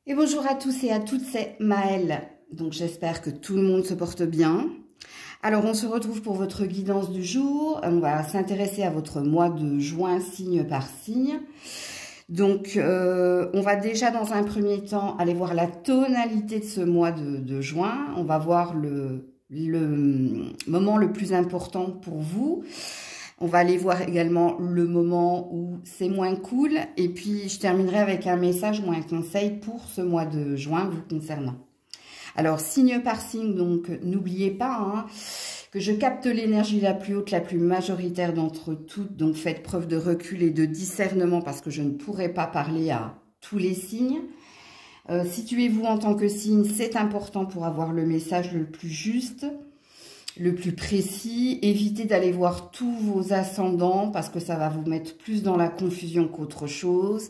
Et bonjour à tous et à toutes, c'est Maëlle. Donc j'espère que tout le monde se porte bien. Alors on se retrouve pour votre guidance du jour. On va s'intéresser à votre mois de juin signe par signe. Donc on va déjà dans un premier temps aller voir la tonalité de ce mois de juin. On va voir le moment le plus important pour vous. On va aller voir également le moment où c'est moins cool. Et puis, je terminerai avec un message ou un conseil pour ce mois de juin vous concernant. Alors, signe par signe, donc n'oubliez pas que je capte l'énergie la plus haute, la plus majoritaire d'entre toutes. Donc, faites preuve de recul et de discernement parce que je ne pourrai pas parler à tous les signes. Situez-vous en tant que signe, c'est important pour avoir le message le plus juste, le plus précis. Évitez d'aller voir tous vos ascendants parce que ça va vous mettre plus dans la confusion qu'autre chose.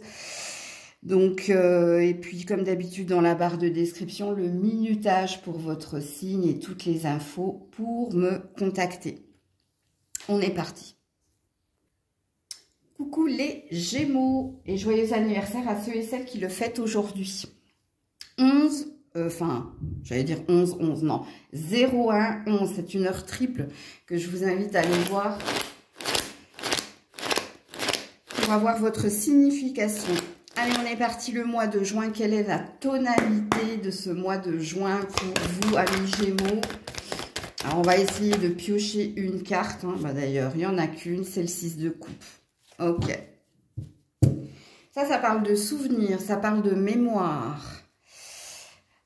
Donc, et puis comme d'habitude dans la barre de description, le minutage pour votre signe et toutes les infos pour me contacter. On est parti. Coucou les Gémeaux et joyeux anniversaire à ceux et celles qui le fêtent aujourd'hui. 11, non, 01 11, c'est une heure triple que je vous invite à aller voir pour avoir votre signification. Allez, on est parti le mois de juin. Quelle est la tonalité de ce mois de juin pour vous, amis Gémeaux? Alors, on va essayer de piocher une carte. D'ailleurs, il n'y en a qu'une, c'est le 6 de coupe. Ok. Ça parle de souvenirs, ça parle de mémoire.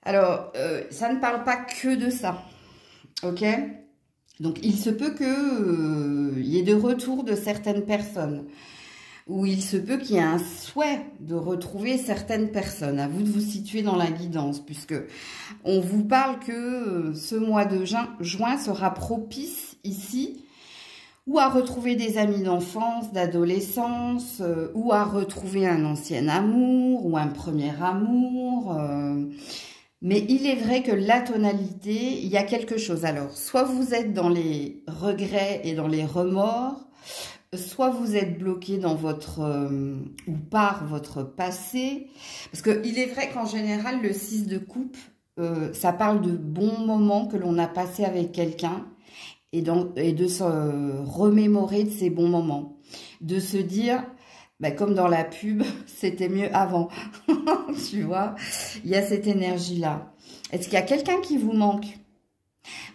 Alors, ça ne parle pas que de ça, ok? Donc, il se peut qu'il y ait de retour de certaines personnes, ou il se peut qu'il y ait un souhait de retrouver certaines personnes. À vous de vous situer dans la guidance, puisque on vous parle que ce mois de juin sera propice ici, ou à retrouver des amis d'enfance, d'adolescence, ou à retrouver un ancien amour, ou un premier amour. Mais il est vrai que la tonalité, il y a quelque chose. Alors, soit vous êtes dans les regrets et dans les remords, soit vous êtes bloqué dans votre ou par votre passé. Parce qu'il est vrai qu'en général, le 6 de coupe, ça parle de bons moments que l'on a passés avec quelqu'un et de se remémorer de ces bons moments. De se dire... comme dans la pub, c'était mieux avant, tu vois, il y a cette énergie-là. Est-ce qu'il y a quelqu'un qui vous manque?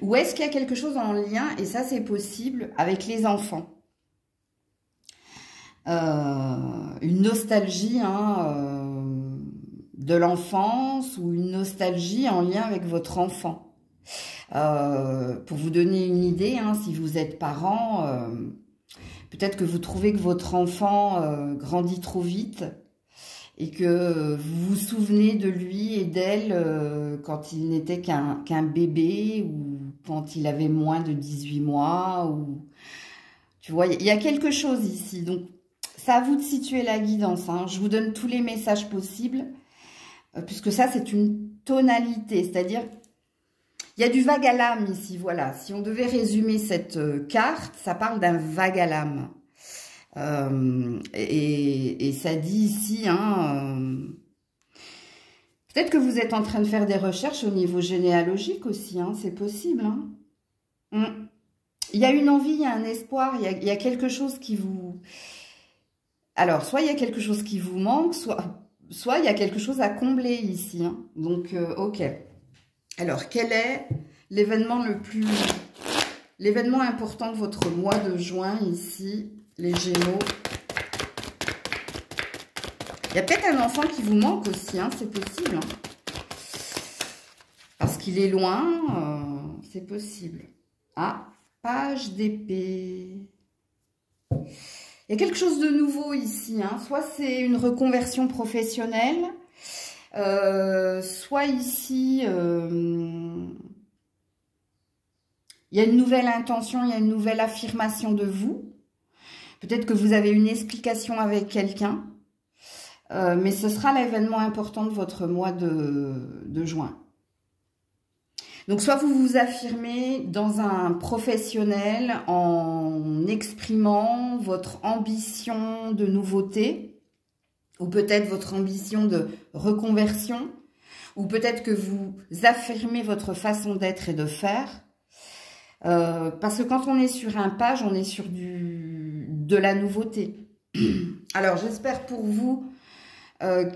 Ou est-ce qu'il y a quelque chose en lien, et ça c'est possible, avec les enfants? Une nostalgie de l'enfance ou une nostalgie en lien avec votre enfant. Pour vous donner une idée, si vous êtes parent... peut-être que vous trouvez que votre enfant grandit trop vite et que vous vous souvenez de lui et d'elle quand il n'était qu'un bébé ou quand il avait moins de 18 mois. Ou tu vois, il y a quelque chose ici. Donc, c'est à vous de situer la guidance. Je vous donne tous les messages possibles puisque ça, c'est une tonalité. C'est-à-dire... il y a du vague à l'âme ici, voilà. Si on devait résumer cette carte, ça parle d'un vague à l'âme. Et ça dit ici, peut-être que vous êtes en train de faire des recherches au niveau généalogique aussi, c'est possible. Il y a une envie, il y a un espoir, il y a quelque chose qui vous... Alors, soit il y a quelque chose qui vous manque, soit il y a quelque chose à combler ici. Donc, ok. Alors, quel est l'événement l'événement important de votre mois de juin ici, les Gémeaux? Il y a peut-être un enfant qui vous manque aussi, c'est possible. Parce qu'il est loin, c'est possible. Ah, page d'épée. Il y a quelque chose de nouveau ici, soit c'est une reconversion professionnelle, soit ici, il y a une nouvelle intention, il y a une nouvelle affirmation de vous. Peut-être que vous avez une explication avec quelqu'un, mais ce sera l'événement important de votre mois de juin. Donc, soit vous vous affirmez dans un professionnel en exprimant votre ambition de nouveauté, ou peut-être votre ambition de reconversion, ou peut-être que vous affirmez votre façon d'être et de faire. Parce que quand on est sur un page, on est sur de la nouveauté. Alors, j'espère pour vous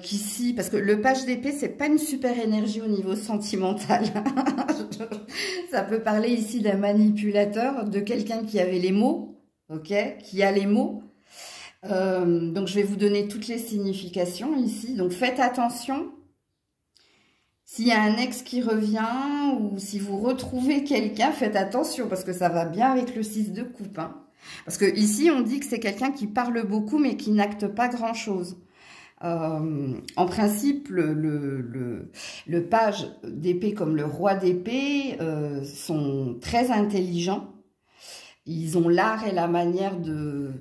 qu'ici, parce que le page d'épée, c'est pas une super énergie au niveau sentimental. Ça peut parler ici d'un manipulateur, de quelqu'un qui avait les mots, ok, qui a les mots. Donc, je vais vous donner toutes les significations ici. Donc, faites attention. S'il y a un ex qui revient ou si vous retrouvez quelqu'un, faites attention parce que ça va bien avec le 6 de coupe. Hein. Parce que ici, on dit que c'est quelqu'un qui parle beaucoup mais qui n'acte pas grand-chose. En principe, le page d'épée comme le roi d'épée sont très intelligents. Ils ont l'art et la manière de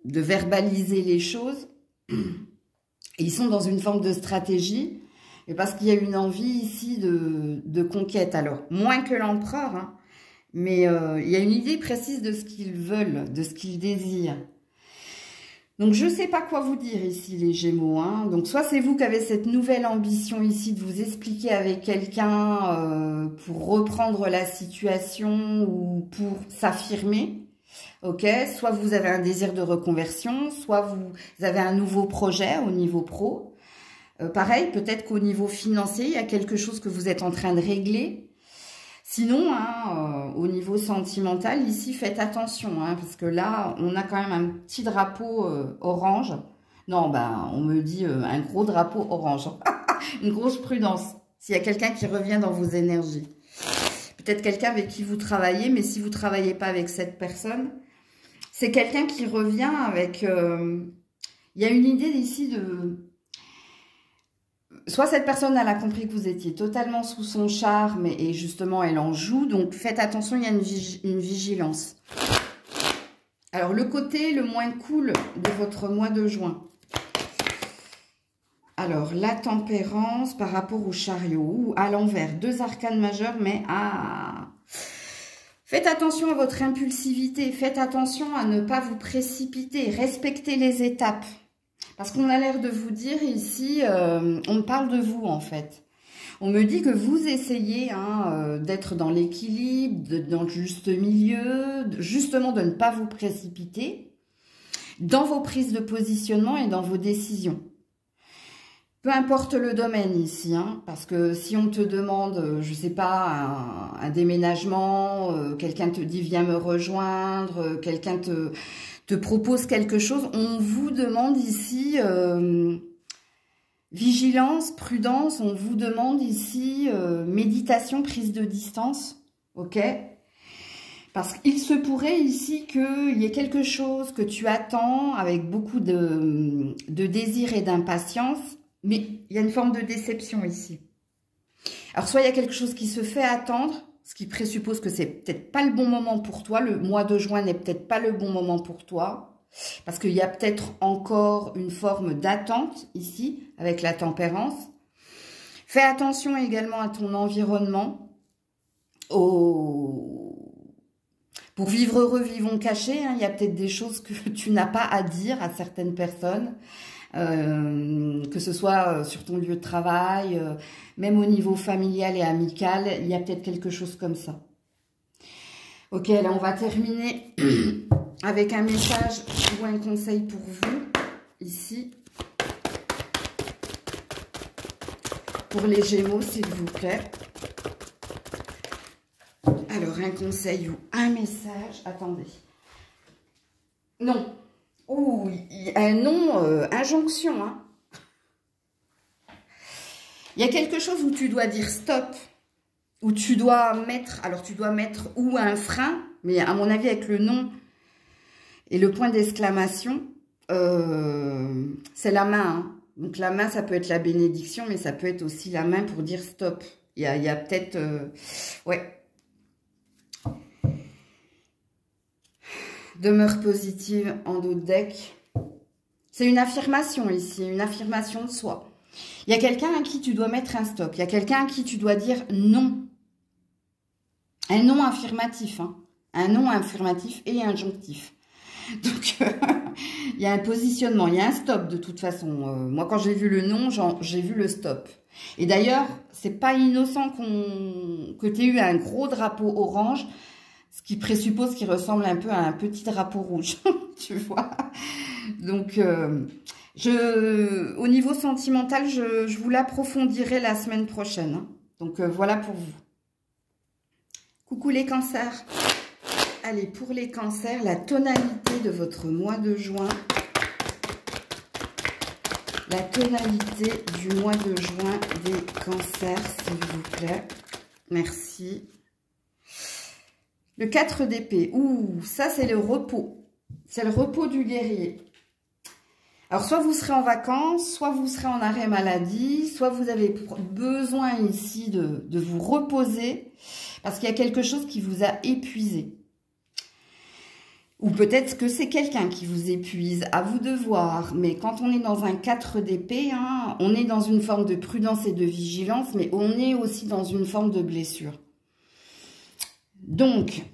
verbaliser les choses. Et ils sont dans une forme de stratégie. Et parce qu'il y a une envie ici de conquête. Alors, moins que l'empereur, hein, mais il y a une idée précise de ce qu'ils veulent, de ce qu'ils désirent. Donc, je ne sais pas quoi vous dire ici, les Gémeaux. Hein. Donc, soit c'est vous qui avez cette nouvelle ambition ici de vous expliquer avec quelqu'un pour reprendre la situation ou pour s'affirmer. Ok, soit vous avez un désir de reconversion, soit vous avez un nouveau projet au niveau pro. Pareil, peut-être qu'au niveau financier, il y a quelque chose que vous êtes en train de régler. Sinon, hein, au niveau sentimental, ici, faites attention, hein, parce que là, on a quand même un petit drapeau orange. Non, ben, on me dit un gros drapeau orange. Une grosse prudence, s'il y a quelqu'un qui revient dans vos énergies. Peut-être quelqu'un avec qui vous travaillez, mais si vous ne travaillez pas avec cette personne, c'est quelqu'un qui revient avec... il y a une idée ici de... Soit cette personne, elle a compris que vous étiez totalement sous son charme et justement, elle en joue. Donc, faites attention, il y a une vigilance. Alors, le côté le moins cool de votre mois de juin. Alors, la tempérance par rapport au chariot ou à l'envers. 2 arcanes majeures, mais faites attention à votre impulsivité. Faites attention à ne pas vous précipiter. Respectez les étapes. Parce qu'on a l'air de vous dire ici, on me parle de vous en fait. On me dit que vous essayez hein, d'être dans l'équilibre, dans le juste milieu, justement de ne pas vous précipiter dans vos prises de positionnement et dans vos décisions. Peu importe le domaine ici, hein, parce que si on te demande, je ne sais pas, un déménagement, quelqu'un te dit viens me rejoindre, quelqu'un te propose quelque chose, on vous demande ici vigilance, prudence, on vous demande ici méditation, prise de distance, ok? Parce qu'il se pourrait ici qu'il y ait quelque chose que tu attends avec beaucoup de désir et d'impatience, mais il y a une forme de déception ici. Alors soit il y a quelque chose qui se fait attendre, ce qui présuppose que c'est peut-être pas le bon moment pour toi. Le mois de juin n'est peut-être pas le bon moment pour toi. Parce qu'il y a peut-être encore une forme d'attente ici, avec la tempérance. Fais attention également à ton environnement. Pour vivre heureux, vivons cachés. Hein, il y a peut-être des choses que tu n'as pas à dire à certaines personnes. Que ce soit sur ton lieu de travail, même au niveau familial et amical, il y a peut-être quelque chose comme ça. Ok, là on va terminer avec un message ou un conseil pour vous, ici. Pour les Gémeaux, s'il vous plaît. Alors, un conseil ou un message, attendez. Non. Oh, un non, injonction. Hein. Il y a quelque chose où tu dois dire stop, où tu dois mettre, alors tu dois mettre ou un frein, mais à mon avis avec le non et le point d'exclamation, c'est la main. Hein. Donc la main, ça peut être la bénédiction, mais ça peut être aussi la main pour dire stop. Il y a peut-être, ouais. Demeure positive en dos de deck. C'est une affirmation ici, une affirmation de soi. Il y a quelqu'un à qui tu dois mettre un stop. Il y a quelqu'un à qui tu dois dire non. Un non affirmatif. Hein. Un non affirmatif et injonctif. Donc, il y a un positionnement, il y a un stop de toute façon. Moi, quand j'ai vu le non, j'ai vu le stop. Et d'ailleurs, c'est pas innocent que tu aies eu un gros drapeau orange, ce qui présuppose qu'il ressemble un peu à un petit drapeau rouge, tu vois. Donc, au niveau sentimental, je vous l'approfondirai la semaine prochaine. Hein. Donc, voilà pour vous. Coucou les cancers. Allez, pour les cancers, la tonalité de votre mois de juin. La tonalité du mois de juin des cancers, s'il vous plaît. Merci. Le 4 d'épée. Ouh, ça, c'est le repos. C'est le repos du guerrier. Alors, soit vous serez en vacances, soit vous serez en arrêt maladie, soit vous avez besoin ici de vous reposer parce qu'il y a quelque chose qui vous a épuisé. Ou peut-être que c'est quelqu'un qui vous épuise, à vous de voir. Mais quand on est dans un 4 d'épée, hein, on est dans une forme de prudence et de vigilance, mais on est aussi dans une forme de blessure. Donc,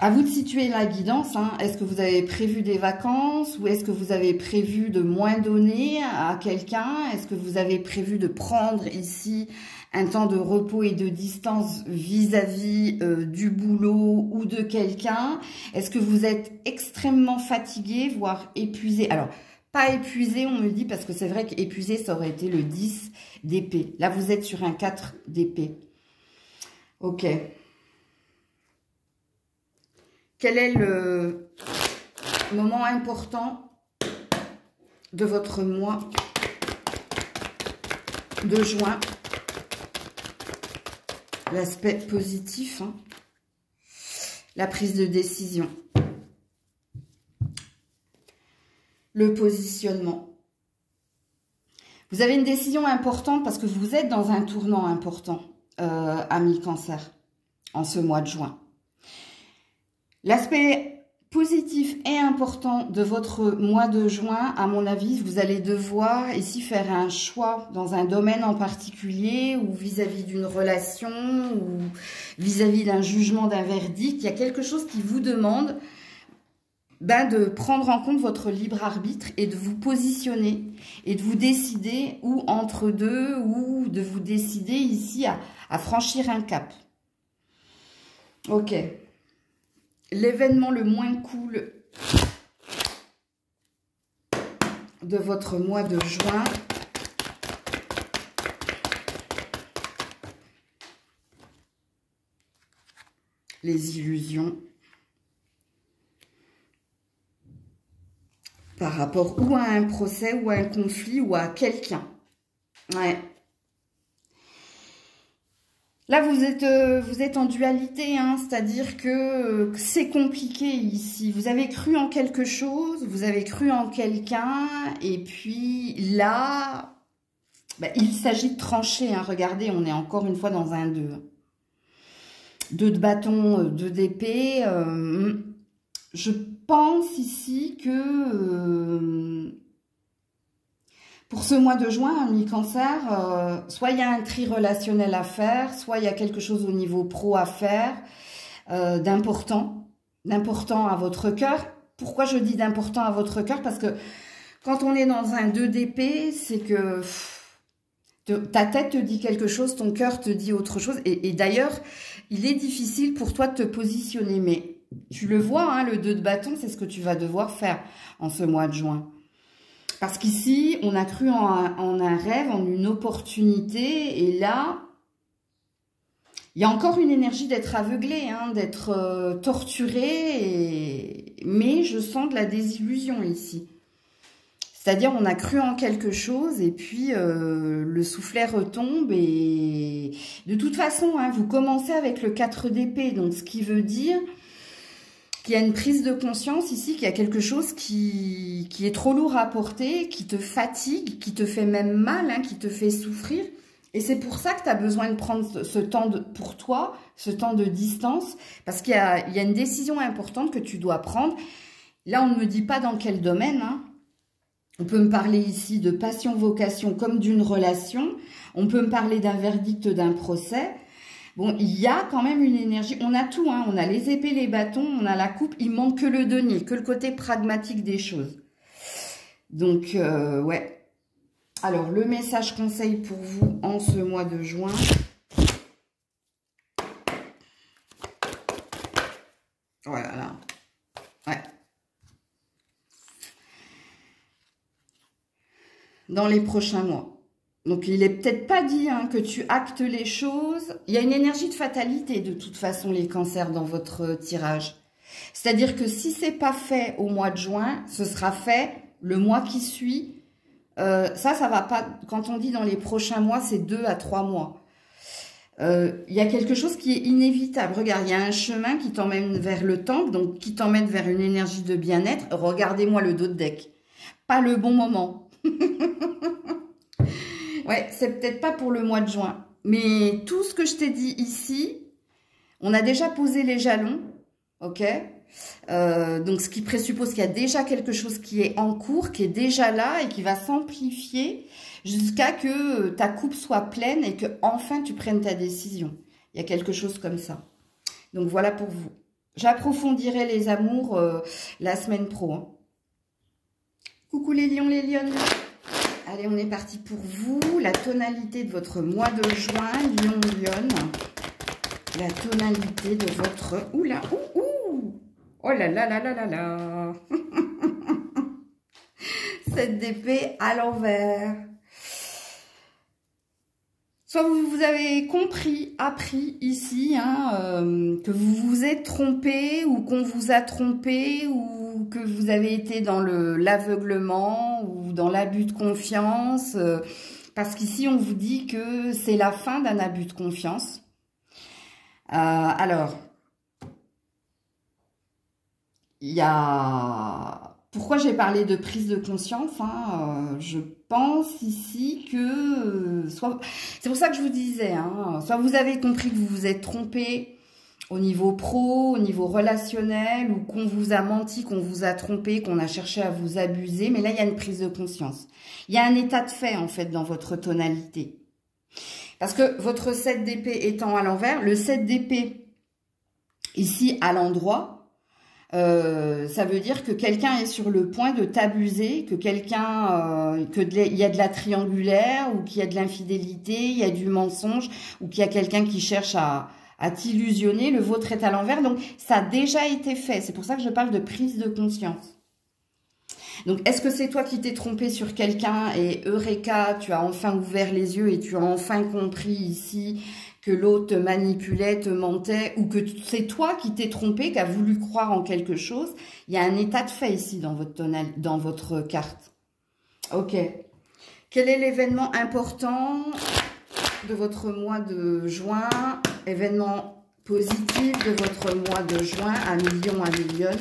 à vous de situer la guidance. Hein. Est-ce que vous avez prévu des vacances ou est-ce que vous avez prévu de moins donner à quelqu'un? Est-ce que vous avez prévu de prendre ici un temps de repos et de distance vis-à-vis du boulot ou de quelqu'un? Est-ce que vous êtes extrêmement fatigué, voire épuisé? Alors, pas épuisé, on me dit, parce que c'est vrai qu'épuisé, ça aurait été le 10 d'épée. Là, vous êtes sur un 4 d'épée. Ok. Quel est le moment important de votre mois de juin? L'aspect positif, hein. La prise de décision. Le positionnement. Vous avez une décision importante parce que vous êtes dans un tournant important, amis Cancer, en ce mois de juin. L'aspect positif et important de votre mois de juin, à mon avis, vous allez devoir ici faire un choix dans un domaine en particulier ou vis-à-vis d'une relation ou vis-à-vis d'un jugement, d'un verdict. Il y a quelque chose qui vous demande de prendre en compte votre libre arbitre et de vous positionner et de vous décider ou entre deux ou de vous décider ici à franchir un cap. Ok. L'événement le moins cool de votre mois de juin. Les illusions. Par rapport ou à un procès, ou à un conflit, ou à quelqu'un. Ouais. Là, vous êtes en dualité, hein, c'est-à-dire que c'est compliqué ici. Vous avez cru en quelque chose, vous avez cru en quelqu'un, et puis là, il s'agit de trancher. Hein. Regardez, on est encore une fois dans un 2. 2 de bâton, 2 d'épée. Je pense ici que... pour ce mois de juin, amis Cancer, soit il y a un tri relationnel à faire, soit il y a quelque chose au niveau pro à faire, d'important à votre cœur. Pourquoi je dis d'important à votre cœur? Parce que quand on est dans un 2 d'épée, c'est que ta tête te dit quelque chose, ton cœur te dit autre chose. Et d'ailleurs, il est difficile pour toi de te positionner. Mais tu le vois, hein, le 2 de bâton, c'est ce que tu vas devoir faire en ce mois de juin. Parce qu'ici, on a cru en un rêve, en une opportunité. Et là, il y a encore une énergie d'être aveuglé, hein, d'être torturé. Mais je sens de la désillusion ici. C'est-à-dire, on a cru en quelque chose et puis le soufflet retombe. Et de toute façon, hein, vous commencez avec le 4 d'épée. Donc, ce qui veut dire... qu'il y a une prise de conscience ici, qu'il y a quelque chose qui est trop lourd à porter, qui te fatigue, qui te fait même mal, hein, qui te fait souffrir. Et c'est pour ça que tu as besoin de prendre ce temps pour toi, ce temps de distance, parce qu'il y a une décision importante que tu dois prendre. Là, on ne me dit pas dans quel domaine. Hein. On peut me parler ici de passion, vocation, comme d'une relation. On peut me parler d'un verdict, d'un procès. Bon, il y a quand même une énergie. On a tout, hein. On a les épées, les bâtons, on a la coupe. Il manque que le denier, que le côté pragmatique des choses. Donc, ouais. Alors, le message conseil pour vous en ce mois de juin. Voilà. Ouais. Dans les prochains mois. Donc, il est peut-être pas dit hein, que tu actes les choses. Il y a une énergie de fatalité, de toute façon, les cancers dans votre tirage. C'est-à-dire que si c'est pas fait au mois de juin, ce sera fait le mois qui suit. Ça va pas... Quand on dit dans les prochains mois, c'est 2 à 3 mois. Il y a quelque chose qui est inévitable. Regarde, il y a un chemin qui t'emmène vers le temple, donc qui t'emmène vers une énergie de bien-être. Regardez-moi le dos de deck. Pas le bon moment. Ouais, c'est peut-être pas pour le mois de juin. Mais tout ce que je t'ai dit ici, on a déjà posé les jalons. Ok, donc ce qui présuppose qu'il y a déjà quelque chose qui est en cours, qui est déjà là et qui va s'amplifier jusqu'à que ta coupe soit pleine et que enfin tu prennes ta décision. Il y a quelque chose comme ça. Donc voilà pour vous. J'approfondirai les amours la semaine pro. Hein. Coucou les lions, les lionnes. Allez, on est parti pour vous. La tonalité de votre mois de juin, lion, lionne. La tonalité de votre... Oula, oh là là là là là là. 7 d'épée à l'envers. Soit vous avez compris, appris ici, hein, que vous vous êtes trompé ou qu'on vous a trompé ou que vous avez été dans l'aveuglement ou dans l'abus de confiance. Parce qu'ici, on vous dit que c'est la fin d'un abus de confiance. Alors, il y a... Pourquoi j'ai parlé de prise de conscience hein, je pense ici que... C'est pour ça que je vous disais, hein, soit vous avez compris que vous vous êtes trompé au niveau pro, au niveau relationnel, ou qu'on vous a menti, qu'on vous a trompé, qu'on a cherché à vous abuser, mais là, il y a une prise de conscience. Il y a un état de fait, en fait, dans votre tonalité. Parce que votre 7 d'épée étant à l'envers, le 7 d'épée, ici, à l'endroit, ça veut dire que quelqu'un est sur le point de t'abuser, que quelqu'un, il y a de la triangulaire, ou qu'il y a de l'infidélité, il y a du mensonge, ou qu'il y a quelqu'un qui cherche à t'illusionner. Le vôtre est à l'envers, donc ça a déjà été fait. C'est pour ça que je parle de prise de conscience. Donc, est-ce que c'est toi qui t'es trompé sur quelqu'un et Eureka, tu as enfin ouvert les yeux et tu as enfin compris ici que l'autre te manipulait, te mentait, ou que c'est toi qui t'es trompé, qui a voulu croire en quelque chose? Il y a un état de fait ici dans votre carte. Ok. Quel est l'événement important de votre mois de juin? Événement positif de votre mois de juin, à million, à millionne.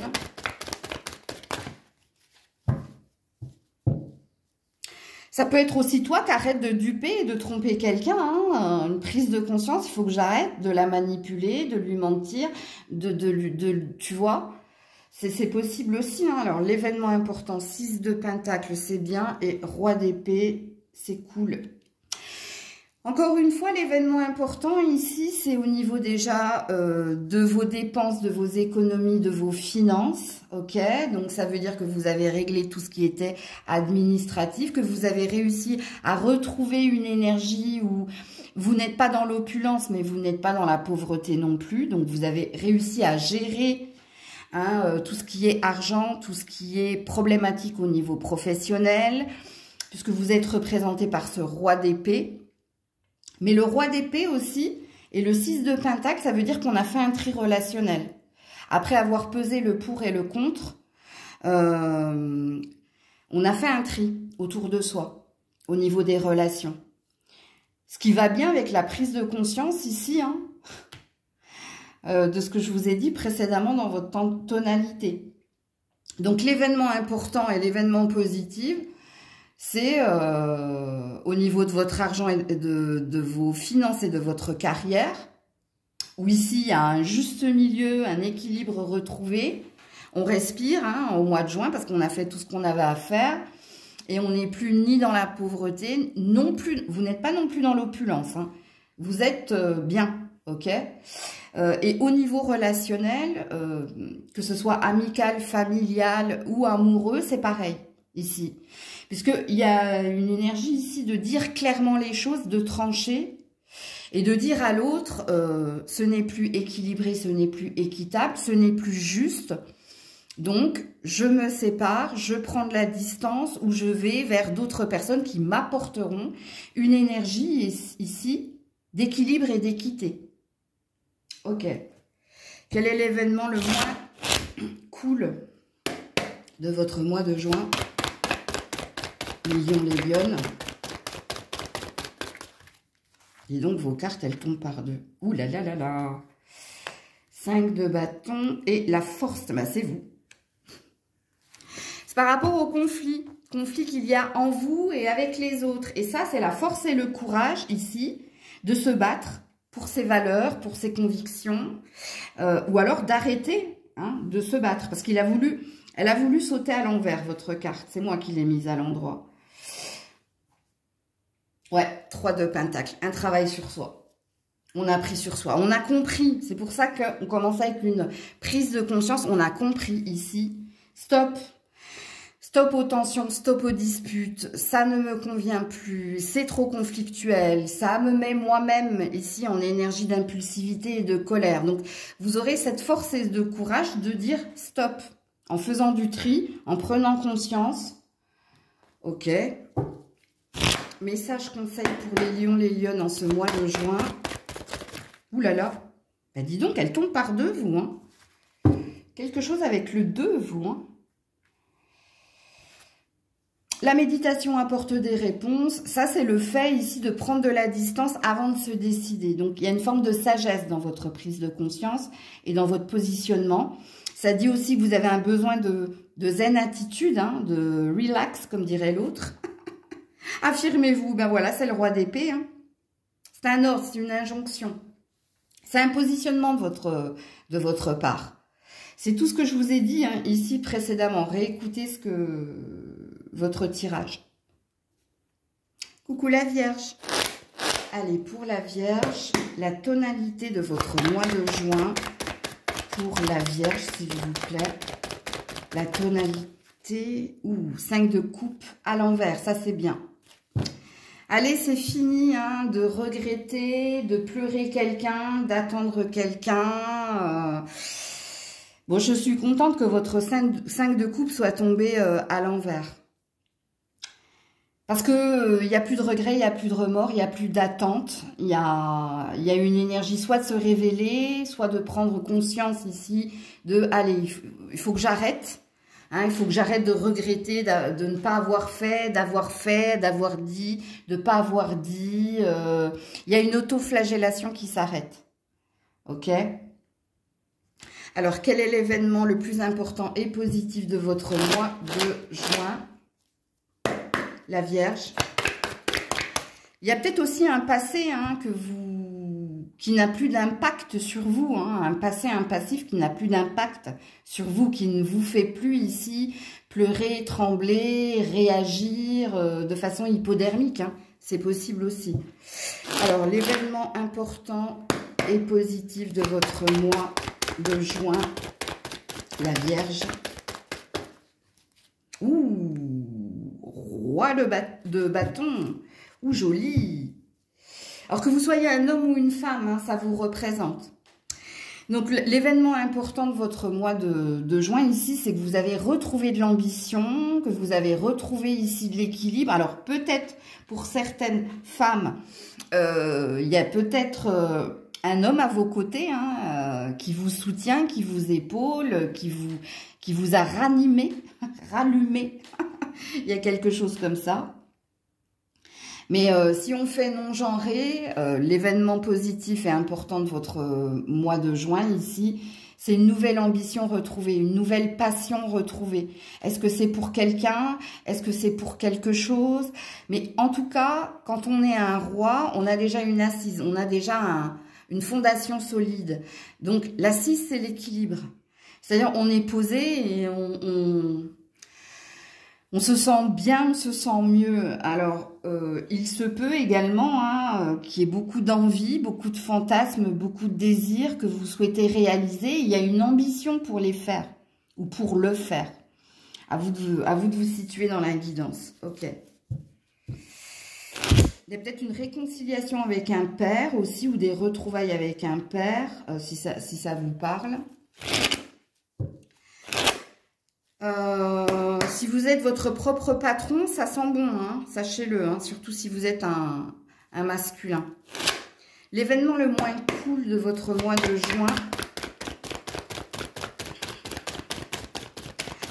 Ça peut être aussi toi qui arrêtes de duper et de tromper quelqu'un. Hein. Une prise de conscience, il faut que j'arrête de la manipuler, de lui mentir, tu vois. C'est possible aussi. Hein. Alors, l'événement important, 6 de Pentacle, c'est bien. Et Roi d'épée, c'est cool. Encore une fois, l'événement important ici, c'est au niveau déjà de vos dépenses, de vos économies, de vos finances. Ok, donc ça veut dire que vous avez réglé tout ce qui était administratif, que vous avez réussi à retrouver une énergie où vous n'êtes pas dans l'opulence, mais vous n'êtes pas dans la pauvreté non plus. Donc vous avez réussi à gérer hein, tout ce qui est argent, tout ce qui est problématique au niveau professionnel, puisque vous êtes représenté par ce Roi d'épée. Mais le Roi d'épée aussi, et le 6 de Pentacle, ça veut dire qu'on a fait un tri relationnel. Après avoir pesé le pour et le contre, on a fait un tri autour de soi, au niveau des relations. Ce qui va bien avec la prise de conscience ici, hein, de ce que je vous ai dit précédemment dans votre tonalité. Donc l'événement important et l'événement positif, c'est au niveau de votre argent et de vos finances et de votre carrière, où ici, il y a un juste milieu, un équilibre retrouvé. On respire hein, au mois de juin parce qu'on a fait tout ce qu'on avait à faire. Et on n'est plus ni dans la pauvreté, non plus. Vous n'êtes pas non plus dans l'opulence. Hein. Vous êtes bien. ok? Et au niveau relationnel, que ce soit amical, familial ou amoureux, c'est pareil ici. Puisqu'il y a une énergie ici de dire clairement les choses, de trancher et de dire à l'autre, ce n'est plus équilibré, ce n'est plus équitable, ce n'est plus juste. Donc, je me sépare, je prends de la distance ou je vais vers d'autres personnes qui m'apporteront une énergie ici d'équilibre et d'équité. Ok. Quel est l'événement le moins cool de votre mois de juin? Les lions, les lionnes. Dis donc, vos cartes, elles tombent par deux. Ouh là là là là. 5 de bâton et la force, bah, c'est vous. C'est par rapport au conflit qu'il y a en vous et avec les autres. Et ça, c'est la force et le courage ici de se battre pour ses valeurs, pour ses convictions, ou alors d'arrêter de se battre. Parce qu'elle a voulu sauter à l'envers, votre carte. C'est moi qui l'ai mise à l'endroit. Ouais, 3 de pentacles. Un travail sur soi. On a pris sur soi. On a compris. C'est pour ça qu'on commence avec une prise de conscience. On a compris ici. Stop. Stop aux tensions, stop aux disputes. Ça ne me convient plus. C'est trop conflictuel. Ça me met moi-même ici en énergie d'impulsivité et de colère. Donc, vous aurez cette force et de courage de dire stop. En faisant du tri, en prenant conscience. Ok. Message conseil pour les lions, les lionnes en ce mois de juin. Ouh là là. Bah dis donc, elle tombe par deux, vous. Hein. Quelque chose avec le 2, vous. Hein. La méditation apporte des réponses. Ça, c'est le fait ici de prendre de la distance avant de se décider. Donc, il y a une forme de sagesse dans votre prise de conscience et dans votre positionnement. Ça dit aussi que vous avez un besoin de zen attitude, de relax, comme dirait l'autre. Affirmez-vous. Ben voilà, c'est le roi d'épée. Hein. C'est un ordre, c'est une injonction. C'est un positionnement de votre part. C'est tout ce que je vous ai dit ici précédemment. Réécoutez votre tirage. Coucou la Vierge. Allez, pour la Vierge, la tonalité de votre mois de juin. Pour la Vierge, s'il vous plaît. La tonalité. 5 de coupe à l'envers. Ça, c'est bien. Allez, c'est fini de regretter, de pleurer quelqu'un, d'attendre quelqu'un. Bon, je suis contente que votre 5 de coupe soit tombé à l'envers. Parce que il n'y a plus de regret, il n'y a plus de remords, il n'y a plus d'attente. Il y a une énergie soit de se révéler, soit de prendre conscience ici de, allez, il faut que j'arrête. Il faut que j'arrête de regretter, de ne pas avoir fait, d'avoir dit, de ne pas avoir dit. Il y a une auto-flagellation qui s'arrête. Ok ? Alors, quel est l'événement le plus important et positif de votre mois de juin? La Vierge. Il y a peut-être aussi un passé qui n'a plus d'impact sur vous. Un passé, un passif qui n'a plus d'impact sur vous, qui ne vous fait plus ici pleurer, trembler, réagir de façon hypodermique. C'est possible aussi. Alors, l'événement important et positif de votre mois de juin, la Vierge. Ouh, roi de bâton. Ouh, joli. Alors que vous soyez un homme ou une femme, ça vous représente. Donc, l'événement important de votre mois de juin ici, c'est que vous avez retrouvé de l'ambition, que vous avez retrouvé ici de l'équilibre. Alors, peut-être pour certaines femmes, il y a peut-être un homme à vos côtés qui vous soutient, qui vous épaule, qui vous a rallumé. Il y a quelque chose comme ça. Mais si on fait non-genré, l'événement positif et important de votre mois de juin ici, c'est une nouvelle ambition retrouvée, une nouvelle passion retrouvée. Est-ce que c'est pour quelqu'un? Est-ce que c'est pour quelque chose? Mais en tout cas, quand on est un roi, on a déjà une assise, on a déjà une fondation solide. Donc l'assise, c'est l'équilibre. C'est-à-dire on est posé et On se sent bien, on se sent mieux. Alors, il se peut également qu'il y ait beaucoup d'envie, beaucoup de fantasmes, beaucoup de désirs que vous souhaitez réaliser. Il y a une ambition pour les faire ou pour le faire. À vous de vous situer dans la guidance. Ok. Il y a peut-être une réconciliation avec un père aussi ou des retrouvailles avec un père, si ça vous parle. Si vous êtes votre propre patron, ça sent bon, hein, sachez-le, hein, surtout si vous êtes un masculin. L'événement le moins cool de votre mois de juin,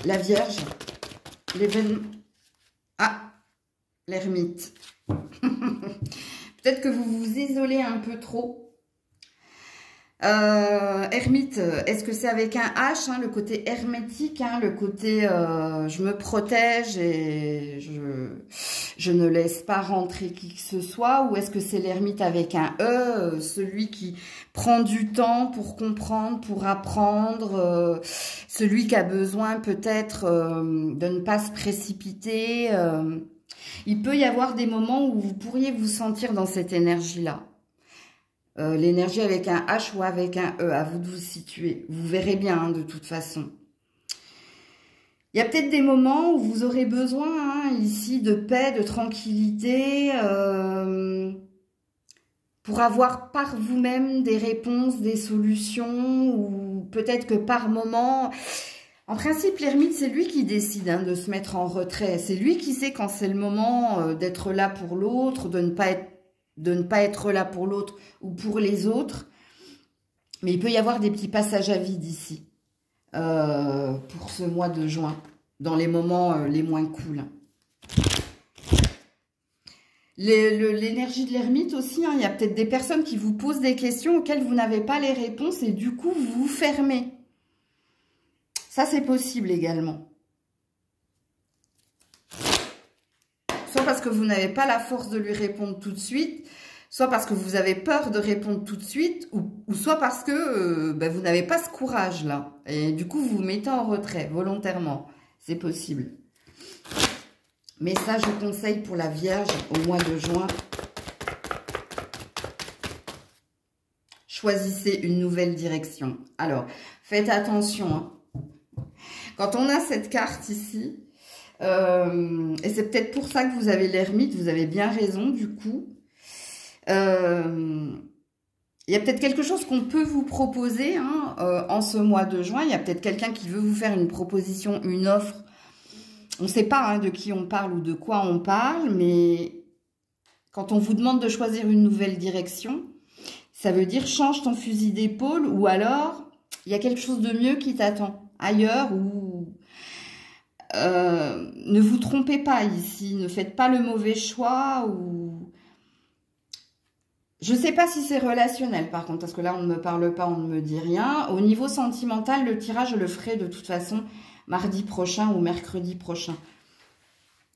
la Vierge, l'événement... Ah, l'ermite. Peut-être que vous vous isolez un peu trop. Ermite, est-ce que c'est avec un H, hein, le côté hermétique, hein, le côté je me protège et je ne laisse pas rentrer qui que ce soit, ou est-ce que c'est l'ermite avec un E, celui qui prend du temps pour comprendre, pour apprendre, celui qui a besoin peut-être de ne pas se précipiter. Il peut y avoir des moments où vous pourriez vous sentir dans cette énergie-là. L'énergie avec un H ou avec un E, à vous de vous situer. Vous verrez bien, hein, de toute façon. Il y a peut-être des moments où vous aurez besoin, hein, ici, de paix, de tranquillité, pour avoir par vous-même des réponses, des solutions, ou peut-être que par moment... En principe, l'ermite, c'est lui qui décide, hein, de se mettre en retrait. C'est lui qui sait quand c'est le moment d'être là pour l'autre, de ne pas être là pour l'autre ou pour les autres. Mais il peut y avoir des petits passages à vide ici, pour ce mois de juin, dans les moments les moins cool. L'énergie de l'ermite aussi, hein, il y a peut-être des personnes qui vous posent des questions auxquelles vous n'avez pas les réponses et du coup, vous vous fermez. Ça, c'est possible également. Soit parce que vous n'avez pas la force de lui répondre tout de suite, soit parce que vous avez peur de répondre tout de suite, ou soit parce que vous n'avez pas ce courage-là. Et du coup, vous vous mettez en retrait volontairement. C'est possible. Mais ça, je conseille pour la Vierge au mois de juin. Choisissez une nouvelle direction. Alors, faites attention, hein. Quand on a cette carte ici, et c'est peut-être pour ça que vous avez l'ermite, vous avez bien raison du coup, il y a peut-être quelque chose qu'on peut vous proposer, hein, en ce mois de juin. Il y a peut-être quelqu'un qui veut vous faire une proposition, une offre. On ne sait pas, hein, de qui on parle ou de quoi on parle, mais quand on vous demande de choisir une nouvelle direction, ça veut dire change ton fusil d'épaule, ou alors il y a quelque chose de mieux qui t'attend ailleurs, ou ne vous trompez pas ici, ne faites pas le mauvais choix, ou je ne sais pas si c'est relationnel par contre, parce que là on ne me parle pas, on ne me dit rien. Au niveau sentimental, le tirage je le ferai de toute façon mardi prochain ou mercredi prochain,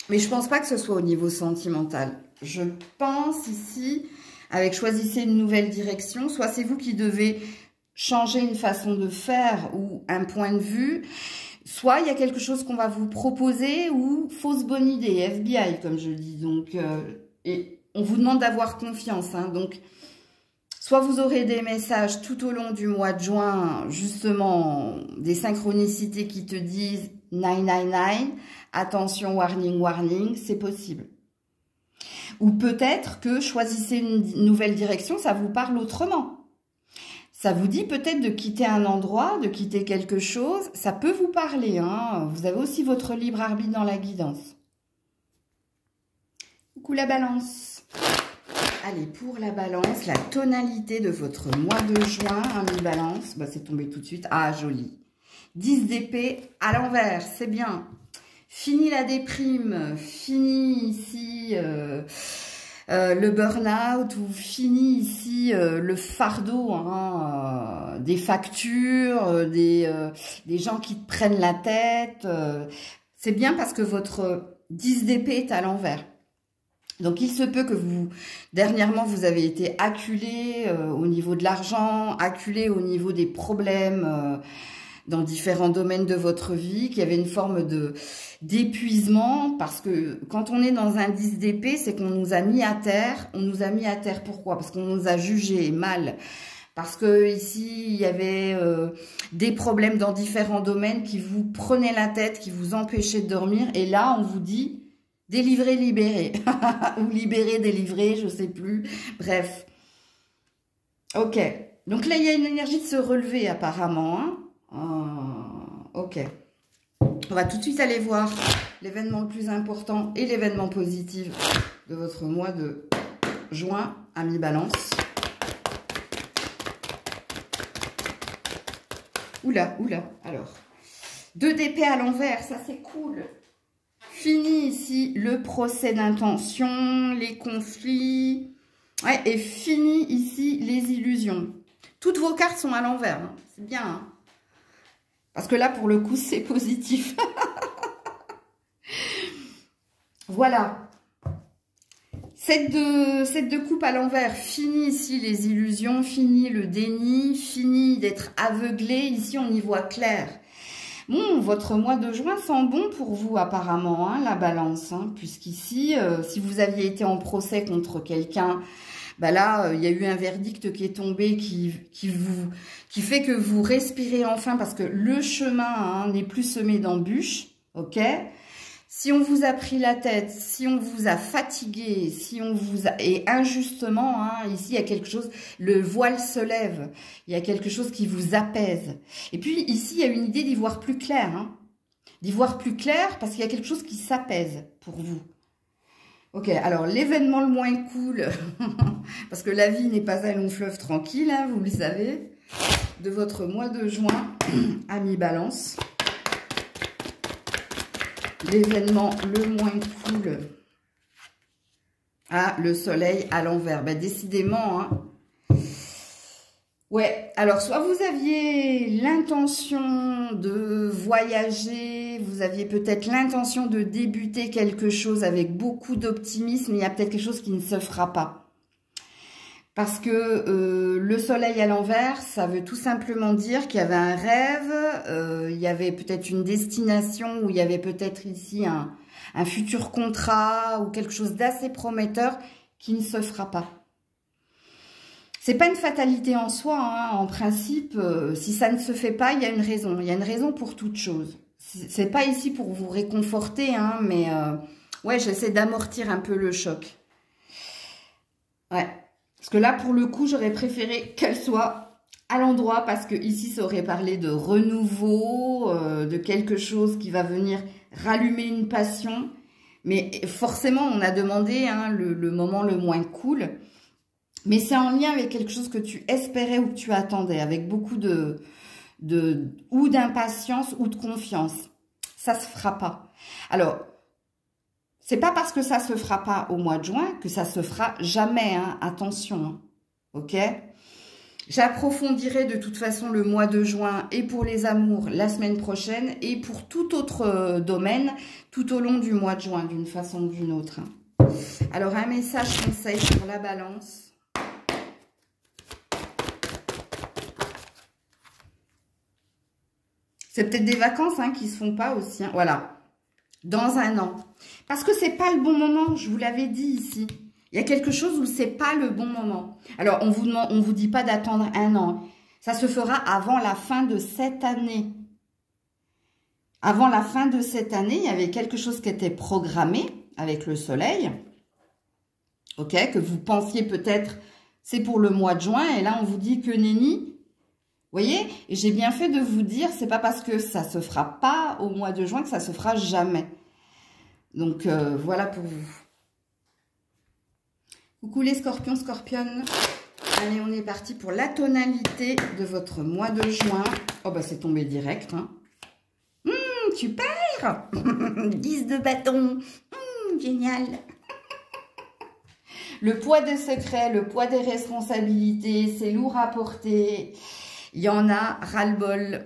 mais je pense pas que ce soit au niveau sentimental. Je pense ici, avec choisissez une nouvelle direction, soit c'est vous qui devez changer une façon de faire ou un point de vue, soit il y a quelque chose qu'on va vous proposer ou fausse bonne idée, FBI comme je dis. Donc, et on vous demande d'avoir confiance, hein. Donc, soit vous aurez des messages tout au long du mois de juin, justement, des synchronicités qui te disent 999, attention, warning, warning, c'est possible. Ou peut-être que choisissez une nouvelle direction, ça vous parle autrement. Ça vous dit peut-être de quitter un endroit, de quitter quelque chose. Ça peut vous parler, hein. Vous avez aussi votre libre arbitre dans la guidance. Coucou la balance. Allez, pour la balance, la tonalité de votre mois de juin, ami balance. Bah, c'est tombé tout de suite. Ah, joli. 10 d'épée à l'envers, c'est bien. Fini la déprime, fini ici... le burn-out, ou fini ici le fardeau, hein, des factures, des gens qui te prennent la tête. C'est bien parce que votre 10 d'épée est à l'envers. Donc, il se peut que dernièrement, vous avez été acculé au niveau de l'argent, acculé au niveau des problèmes dans différents domaines de votre vie, qu'il y avait une forme d'épuisement, parce que quand on est dans un 10 d'épée, c'est qu'on nous a mis à terre. On nous a mis à terre pourquoi? Parce qu'on nous a jugés mal. Parce que ici, il y avait des problèmes dans différents domaines qui vous prenaient la tête, qui vous empêchaient de dormir. Et là, on vous dit délivrer, libérer. Ou libérer, délivrer, je sais plus. Bref. Ok. Donc là, il y a une énergie de se relever apparemment. Ok. On va tout de suite aller voir l'événement le plus important et l'événement positif de votre mois de juin, ami Balance. Oula, alors. 2 d'épée à l'envers, ça c'est cool. Fini ici le procès d'intention, les conflits. Ouais, et fini ici les illusions. Toutes vos cartes sont à l'envers, hein. C'est bien. Hein. Parce que là, pour le coup, c'est positif. Voilà. 7 de coupe à l'envers. Fini ici les illusions, fini le déni, fini d'être aveuglé. Ici, on y voit clair. Bon, votre mois de juin sent bon pour vous apparemment, hein, la balance. Hein, puisqu'ici, si vous aviez été en procès contre quelqu'un... Bah là, il y a eu un verdict qui est tombé qui fait que vous respirez enfin parce que le chemin n'est plus semé d'embûches, ok? Si on vous a pris la tête, si on vous a fatigué, si on vous a... Et injustement, hein, ici, il y a quelque chose, le voile se lève, il y a quelque chose qui vous apaise. Et puis ici, il y a une idée d'y voir plus clair, hein, d'y voir plus clair parce qu'il y a quelque chose qui s'apaise pour vous. Ok, alors l'événement le moins cool, parce que la vie n'est pas un long fleuve tranquille, hein, vous le savez, de votre mois de juin, ami Balance. L'événement le moins cool. Ah, le soleil à l'envers. Ben, décidément, hein. Ouais, alors soit vous aviez l'intention de voyager, vous aviez peut-être l'intention de débuter quelque chose avec beaucoup d'optimisme, il y a peut-être quelque chose qui ne se fera pas. Parce que le soleil à l'envers, ça veut tout simplement dire qu'il y avait un rêve, il y avait peut-être une destination, ou il y avait peut-être ici un futur contrat, ou quelque chose d'assez prometteur qui ne se fera pas. C'est pas une fatalité en soi, hein. En principe, si ça ne se fait pas, il y a une raison. Il y a une raison pour toute chose. C'est pas ici pour vous réconforter, hein, mais ouais, j'essaie d'amortir un peu le choc. Ouais. Parce que là, pour le coup, j'aurais préféré qu'elle soit à l'endroit parce que ici, ça aurait parlé de renouveau, de quelque chose qui va venir rallumer une passion. Mais forcément, on a demandé hein, le moment le moins cool. Mais c'est en lien avec quelque chose que tu espérais ou que tu attendais, avec beaucoup ou d'impatience ou de confiance. Ça se fera pas. Alors, c'est pas parce que ça se fera pas au mois de juin que ça se fera jamais, hein. Attention, hein. Ok? J'approfondirai de toute façon le mois de juin et pour les amours la semaine prochaine et pour tout autre domaine tout au long du mois de juin d'une façon ou d'une autre. Hein. Alors, un message conseil pour la balance. C'est peut-être des vacances hein, qui ne se font pas aussi. Hein. Voilà. Dans un an. Parce que c'est pas le bon moment. Je vous l'avais dit ici. Il y a quelque chose où c'est pas le bon moment. Alors, on vous dit pas d'attendre un an. Ça se fera avant la fin de cette année. Avant la fin de cette année, il y avait quelque chose qui était programmé avec le soleil. Ok, que vous pensiez peut-être, c'est pour le mois de juin. Et là, on vous dit que nenni. Vous voyez, et j'ai bien fait de vous dire, c'est pas parce que ça se fera pas au mois de juin que ça se fera jamais. Donc, voilà pour vous. Coucou les scorpions, scorpionnes. Allez, on est parti pour la tonalité de votre mois de juin. Oh, bah, c'est tombé direct. Hein. Super 10 de bâton. Génial. Le poids des secrets, le poids des responsabilités, c'est lourd à porter. Il y en a ras-le-bol.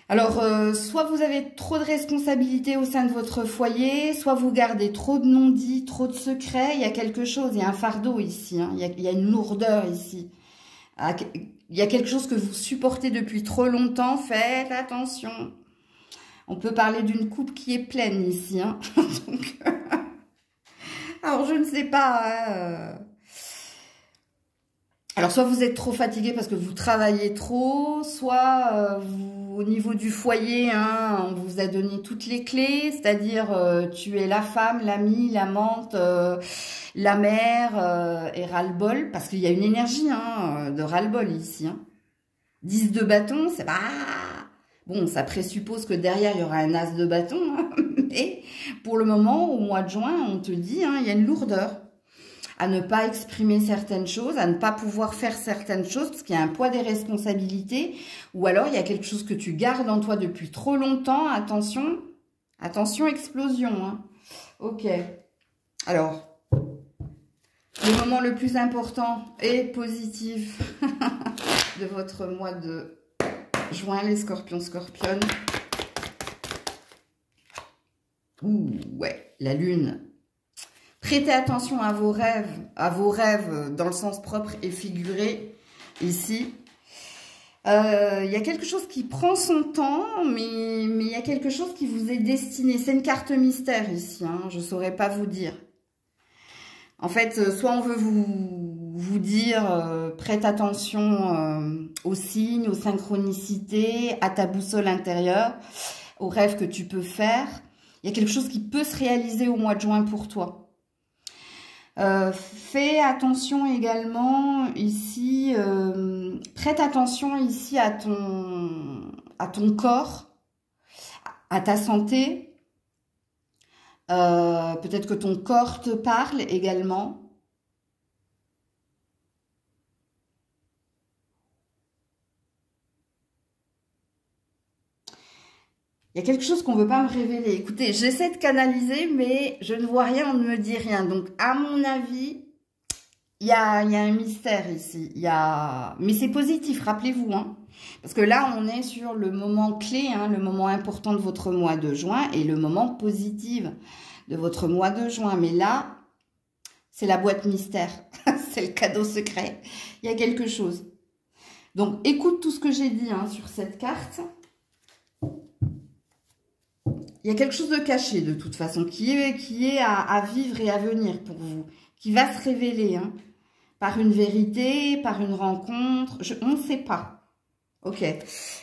Alors, soit vous avez trop de responsabilités au sein de votre foyer, soit vous gardez trop de non-dits, trop de secrets. Il y a quelque chose, il y a un fardeau ici. Hein. Il y a une lourdeur ici. Il y a quelque chose que vous supportez depuis trop longtemps, faites attention. On peut parler d'une coupe qui est pleine ici. Hein. Donc, alors, je ne sais pas. Alors, soit vous êtes trop fatigué parce que vous travaillez trop, soit au niveau du foyer, hein, on vous a donné toutes les clés, c'est-à-dire tu es la femme, l'amie, l'amante, la mère et ras-le-bol, parce qu'il y a une énergie hein, de ras-le-bol ici. Hein. 10 de bâton, c'est pas... Bon, ça présuppose que derrière, il y aura un as de bâton, hein, mais pour le moment, au mois de juin, on te dit, hein, il y a une lourdeur à ne pas exprimer certaines choses, à ne pas pouvoir faire certaines choses, parce qu'il y a un poids des responsabilités, ou alors il y a quelque chose que tu gardes en toi depuis trop longtemps. Attention, attention, explosion. Hein. Ok. Alors, le moment le plus important et positif de votre mois de juin, les scorpions, scorpionnes. Ouh, ouais, la lune. Prêtez attention à vos rêves dans le sens propre et figuré, ici. Il y a quelque chose qui prend son temps, mais il y a quelque chose qui vous est destiné. C'est une carte mystère ici, hein, je ne saurais pas vous dire. En fait, soit on veut vous dire, prête attention aux signes, aux synchronicités, à ta boussole intérieure, aux rêves que tu peux faire. Il y a quelque chose qui peut se réaliser au mois de juin pour toi. Fais attention également ici, prête attention ici à ton corps, à ta santé. Peut-être que ton corps te parle également. Il y a quelque chose qu'on ne veut pas me révéler. Écoutez, j'essaie de canaliser, mais je ne vois rien, on ne me dit rien. Donc, à mon avis, il y a un mystère ici. Mais c'est positif, rappelez-vous. Hein, parce que là, on est sur le moment clé, hein, le moment important de votre mois de juin et le moment positif de votre mois de juin. Mais là, c'est la boîte mystère. C'est le cadeau secret. Il y a quelque chose. Donc, écoute tout ce que j'ai dit hein, sur cette carte. Il y a quelque chose de caché, de toute façon, qui est à vivre et à venir pour vous, qui va se révéler, hein, par une vérité, par une rencontre, on ne sait pas. Ok,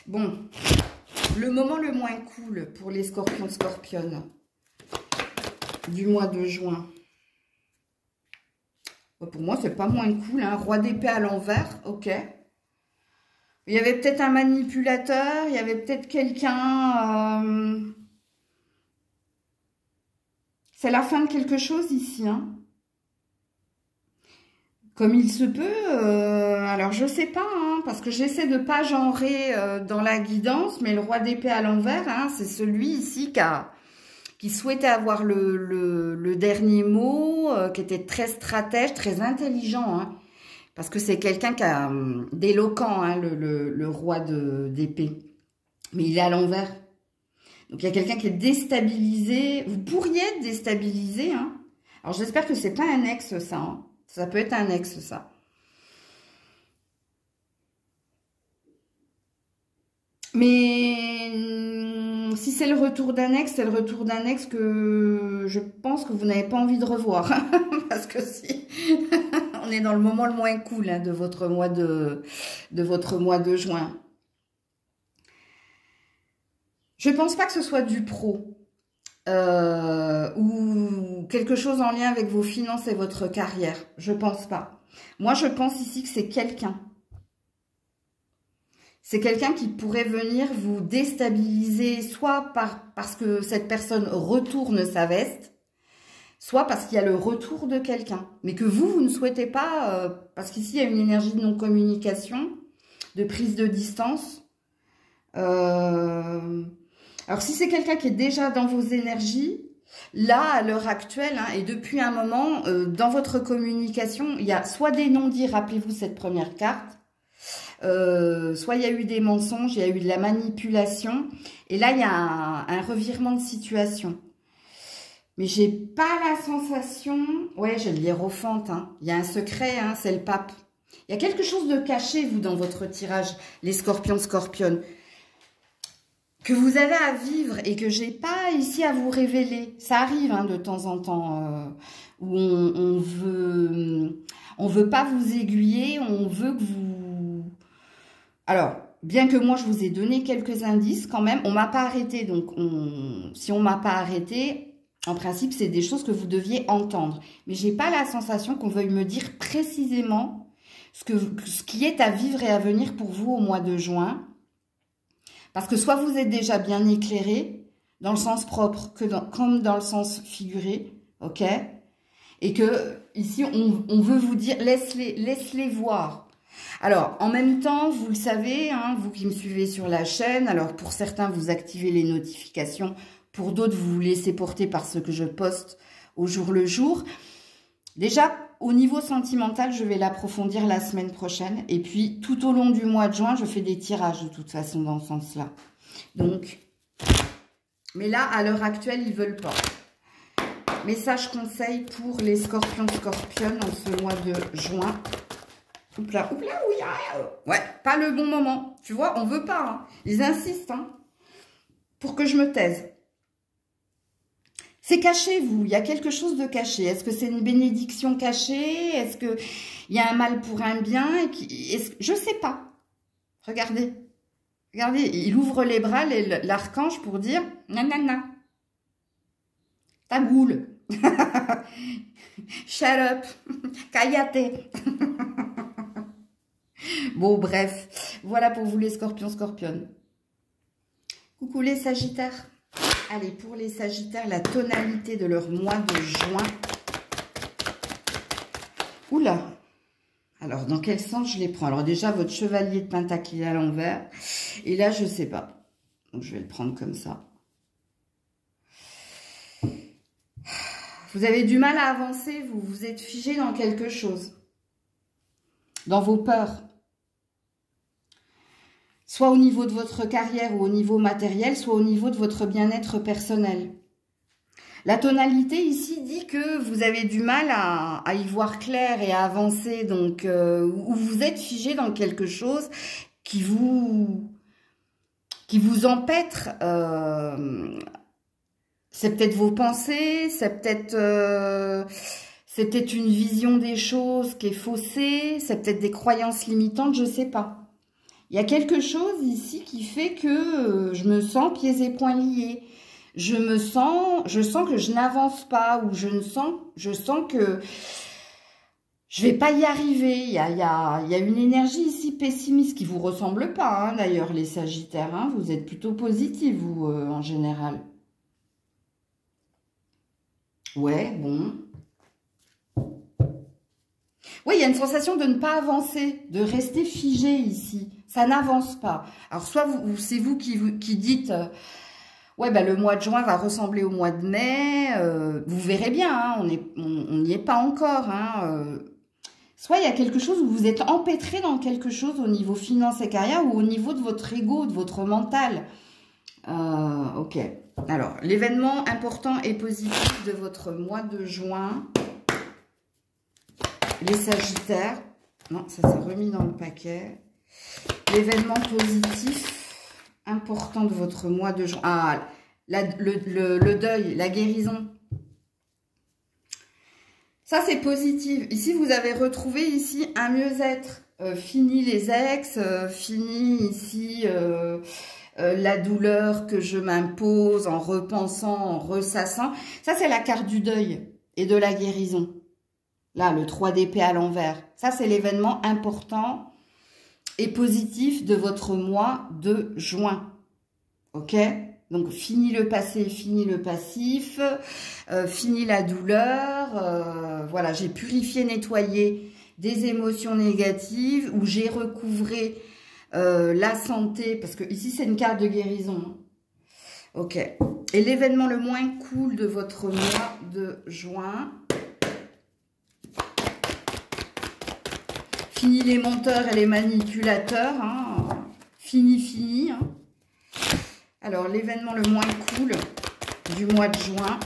bon, le moment le moins cool pour les scorpions, scorpionnes, du mois de juin. Pour moi, c'est pas moins cool, hein, roi d'épée à l'envers, ok. Il y avait peut-être un manipulateur, il y avait peut-être quelqu'un... C'est la fin de quelque chose ici. Hein. Comme il se peut. Alors, je sais pas. Hein, parce que j'essaie de pas genrer dans la guidance. Mais le roi d'épée à l'envers, hein, c'est celui ici qui souhaitait avoir le dernier mot. Qui était très stratège, très intelligent. Hein, parce que c'est quelqu'un qui a d'éloquent, hein, le roi d'épée. Mais il est à l'envers. Donc, il y a quelqu'un qui est déstabilisé. Vous pourriez être déstabilisé. Hein. Alors, j'espère que c'est pas un ex, ça. Hein. Ça peut être un ex, ça. Mais si c'est le retour d'un ex, c'est le retour d'un ex que je pense que vous n'avez pas envie de revoir. Parce que si on est dans le moment le moins cool hein, de votre mois de juin. Je ne pense pas que ce soit du pro ou quelque chose en lien avec vos finances et votre carrière. Je ne pense pas. Moi, je pense ici que c'est quelqu'un. C'est quelqu'un qui pourrait venir vous déstabiliser, soit parce que cette personne retourne sa veste, soit parce qu'il y a le retour de quelqu'un. Mais que vous ne souhaitez pas, parce qu'ici, il y a une énergie de non-communication, de prise de distance. Alors, si c'est quelqu'un qui est déjà dans vos énergies, là, à l'heure actuelle, hein, et depuis un moment, dans votre communication, il y a soit des non-dits, rappelez-vous cette première carte, soit il y a eu des mensonges, il y a eu de la manipulation, et là, il y a un revirement de situation. Mais j'ai pas la sensation... Ouais, j'ai le hiérophante, hein. Il y a un secret, hein, c'est le pape. Il y a quelque chose de caché, vous, dans votre tirage, les scorpions, scorpionnes, que vous avez à vivre et que j'ai pas ici à vous révéler. Ça arrive hein, de temps en temps où on veut pas vous aiguiller, on veut que vous... Alors, bien que moi je vous ai donné quelques indices quand même, on m'a pas arrêté. Donc, si on m'a pas arrêté, en principe, c'est des choses que vous deviez entendre. Mais j'ai pas la sensation qu'on veuille me dire précisément ce qui est à vivre et à venir pour vous au mois de juin. Parce que soit vous êtes déjà bien éclairé, dans le sens propre comme dans le sens figuré, ok? Et que ici, on veut vous dire, laisse-les voir. Alors, en même temps, vous le savez, hein, vous qui me suivez sur la chaîne, alors pour certains, vous activez les notifications, pour d'autres, vous vous laissez porter par ce que je poste au jour le jour. Déjà, au niveau sentimental, je vais l'approfondir la semaine prochaine. Et puis, tout au long du mois de juin, je fais des tirages de toute façon dans ce sens-là. Donc, mais là, à l'heure actuelle, ils veulent pas. Message conseil pour les scorpions, scorpionnes en ce mois de juin. Oupla, oupla, oui, ouais, pas le bon moment. Tu vois, on veut pas. Hein. Ils insistent hein, pour que je me taise. C'est caché, vous. Il y a quelque chose de caché. Est-ce que c'est une bénédiction cachée? Est-ce qu'il y a un mal pour un bien? Je ne sais pas. Regardez. Regardez, il ouvre les bras, l'archange, pour dire « Nanana, ta boule. Shut up. Kayate. » Bon, bref. Voilà pour vous les scorpions, scorpionnes. Coucou les sagittaires. Allez, pour les sagittaires, la tonalité de leur mois de juin. Oula. Alors, dans quel sens je les prends? Alors déjà, votre chevalier de pentacle à l'envers. Et là, je ne sais pas. Donc, je vais le prendre comme ça. Vous avez du mal à avancer, vous êtes figé dans quelque chose. Dans vos peurs. Soit au niveau de votre carrière ou au niveau matériel, soit au niveau de votre bien-être personnel. La tonalité ici dit que vous avez du mal à y voir clair et à avancer, donc où vous êtes figé dans quelque chose qui vous empêtre. C'est peut-être vos pensées, c'est peut-être une vision des choses qui est faussée, c'est peut-être des croyances limitantes, je ne sais pas. Il y a quelque chose ici qui fait que je me sens pieds et poings liés. Je sens que je n'avance pas, ou je sens que je vais pas y arriver. Il y a une énergie ici pessimiste qui vous ressemble pas, hein, d'ailleurs, les sagittaires. Hein, vous êtes plutôt positifs, vous, en général. Ouais, bon. Oui, il y a une sensation de ne pas avancer, de rester figé ici. Ça n'avance pas. Alors, soit c'est vous qui dites, ouais, bah, le mois de juin va ressembler au mois de mai. Vous verrez bien, hein, on n'y est pas encore. Hein, soit il y a quelque chose où vous êtes empêtré dans quelque chose au niveau finance et carrière ou au niveau de votre ego, de votre mental. Ok. Alors, l'événement important et positif de votre mois de juin... Les sagittaires, non, ça s'est remis dans le paquet. L'événement positif important de votre mois de juin. Ah, le deuil, la guérison. Ça, c'est positif. Ici, vous avez retrouvé ici un mieux-être. Fini les ex, fini ici la douleur que je m'impose en repensant, en ressassant. Ça, c'est la carte du deuil et de la guérison. Là, le 3 d'épée à l'envers. Ça, c'est l'événement important et positif de votre mois de juin. Ok? Donc, fini le passé, fini le passif, fini la douleur. Voilà, j'ai purifié, nettoyé des émotions négatives où j'ai recouvré la santé. Parce que ici, c'est une carte de guérison. Ok. Et l'événement le moins cool de votre mois de juin... Fini les menteurs et les manipulateurs. Hein. Fini. Hein. Alors, l'événement le moins cool du mois de juin.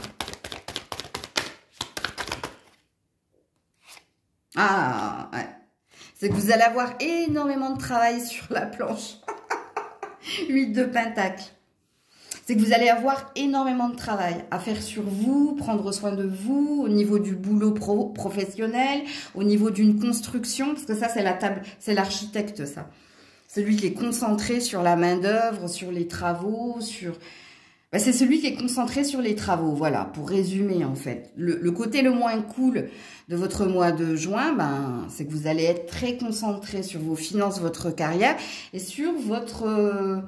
Ah, ouais. C'est que vous allez avoir énormément de travail sur la planche. 8 de pentacle. C'est que vous allez avoir énormément de travail à faire sur vous, prendre soin de vous, au niveau du boulot professionnel, au niveau d'une construction, parce que ça, c'est la table, c'est l'architecte, ça. Celui qui est concentré sur la main-d'œuvre, sur les travaux, sur... Ben, c'est celui qui est concentré sur les travaux, voilà, pour résumer, en fait. Le côté le moins cool de votre mois de juin, ben, c'est que vous allez être très concentré sur vos finances, votre carrière, et sur votre...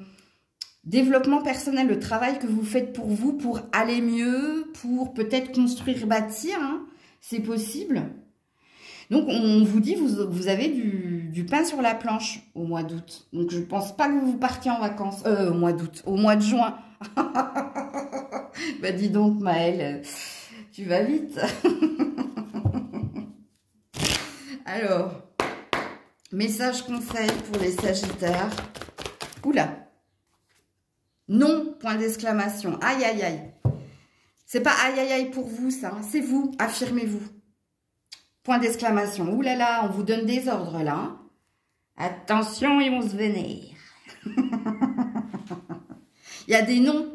développement personnel, le travail que vous faites pour vous, pour aller mieux, pour peut-être construire, bâtir, hein, c'est possible. Donc, on vous dit, vous avez du pain sur la planche au mois d'août. Donc, je ne pense pas que vous partiez en vacances, au mois d'août, au mois de juin. Bah, dis donc, Maëlle, tu vas vite. Alors, message conseil pour les Sagittaires. Oula! Non, point d'exclamation. Aïe, aïe, aïe. C'est pas aïe, aïe, aïe pour vous, ça. Hein. C'est vous. Affirmez-vous. Point d'exclamation. Ouh là là, on vous donne des ordres, là. Hein. Attention, ils vont se vénère. Il y a des noms.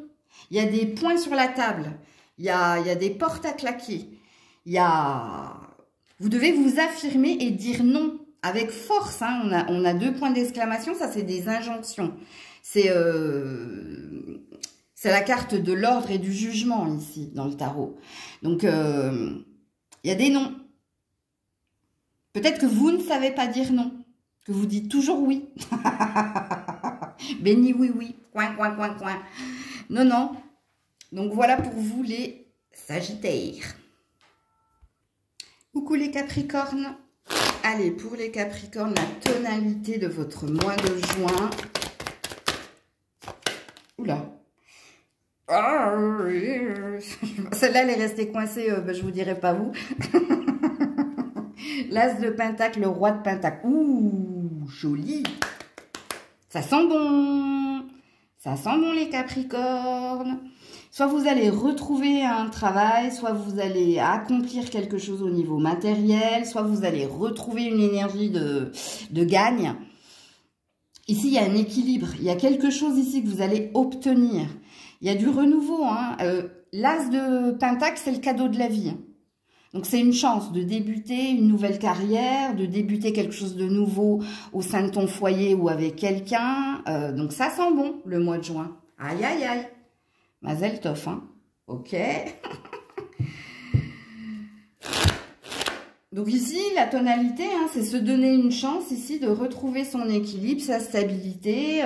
Il y a des points sur la table. Il y a des portes à claquer. Il y a... Vous devez vous affirmer et dire non. Avec force. Hein. On a 2 points d'exclamation. Ça, c'est des injonctions. C'est la carte de l'ordre et du jugement ici, dans le tarot. Donc, il y a des noms. Peut-être que vous ne savez pas dire non. Que vous dites toujours oui. Béni oui, oui. Coin, coin, coin, coin. Non, non. Donc, voilà pour vous les Sagittaires. Coucou les Capricornes. Allez, pour les Capricornes, la tonalité de votre mois de juin... Oula. Celle-là, elle est restée coincée, je vous dirai pas vous. L'As de Pentacle, le Roi de Pentacle. Ouh, joli. Ça sent bon. Ça sent bon les Capricornes. Soit vous allez retrouver un travail, soit vous allez accomplir quelque chose au niveau matériel, soit vous allez retrouver une énergie de gagne. Ici, il y a un équilibre. Il y a quelque chose ici que vous allez obtenir. Il y a du renouveau. Hein. L'As de Pentacle, c'est le cadeau de la vie. Hein. Donc, c'est une chance de débuter une nouvelle carrière, de débuter quelque chose de nouveau au sein de ton foyer ou avec quelqu'un. Donc, ça sent bon, le mois de juin. Aïe, aïe, aïe. Mazel tov, hein. Ok. Donc ici, la tonalité, hein, c'est se donner une chance ici de retrouver son équilibre, sa stabilité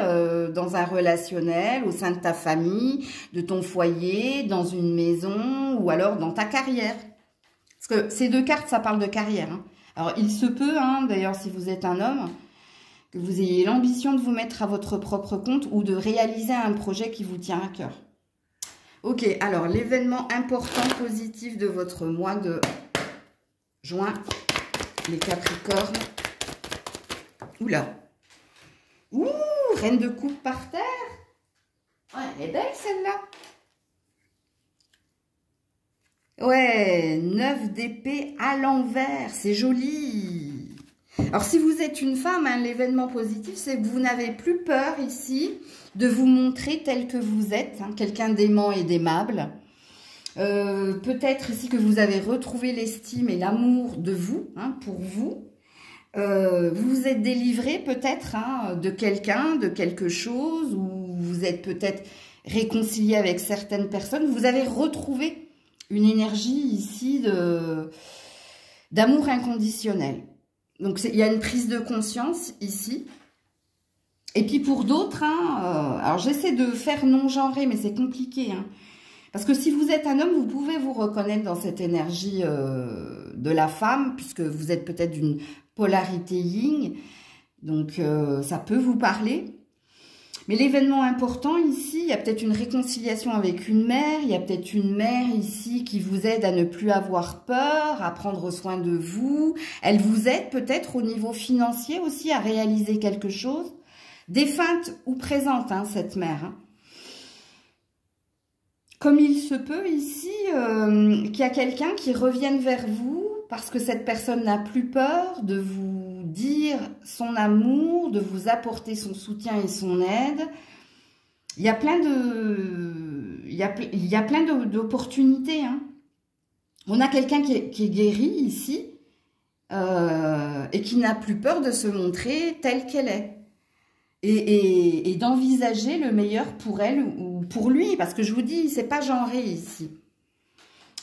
dans un relationnel, au sein de ta famille, de ton foyer, dans une maison ou alors dans ta carrière. Parce que ces 2 cartes, ça parle de carrière. Hein. Alors il se peut, hein, d'ailleurs si vous êtes un homme, que vous ayez l'ambition de vous mettre à votre propre compte ou de réaliser un projet qui vous tient à cœur. Ok, alors l'événement important, positif de votre mois de... juin, les Capricornes. Oula. Ouh, reine de coupe par terre. Ouais, elle est belle celle-là. Ouais, 9 d'épée à l'envers. C'est joli. Alors, si vous êtes une femme, hein, l'événement positif, c'est que vous n'avez plus peur ici de vous montrer tel que vous êtes. Hein, quelqu'un d'aimant et d'aimable. Peut-être ici que vous avez retrouvé l'estime et l'amour de vous, hein, pour vous. Vous vous êtes délivré peut-être hein, de quelqu'un, de quelque chose, ou vous êtes peut-être réconcilié avec certaines personnes. Vous avez retrouvé une énergie ici d'amour inconditionnel. Donc, il y a une prise de conscience ici. Et puis pour d'autres, hein, alors j'essaie de faire non-genré, mais c'est compliqué, hein. Parce que si vous êtes un homme, vous pouvez vous reconnaître dans cette énergie de la femme, puisque vous êtes peut-être d'une polarité yin. Donc, ça peut vous parler. Mais l'événement important ici, il y a peut-être une réconciliation avec une mère. Il y a peut-être une mère ici qui vous aide à ne plus avoir peur, à prendre soin de vous. Elle vous aide peut-être au niveau financier aussi à réaliser quelque chose. Défunte ou présente, hein, cette mère, hein. Comme il se peut ici qu'il y a quelqu'un qui revienne vers vous parce que cette personne n'a plus peur de dire son amour, de vous apporter son soutien et son aide. Il y a plein d'opportunités. Hein. On a quelqu'un qui est guéri ici et qui n'a plus peur de se montrer telle qu'elle est. Et d'envisager le meilleur pour elle ou pour lui. Parce que je vous dis, c'est pas genré ici.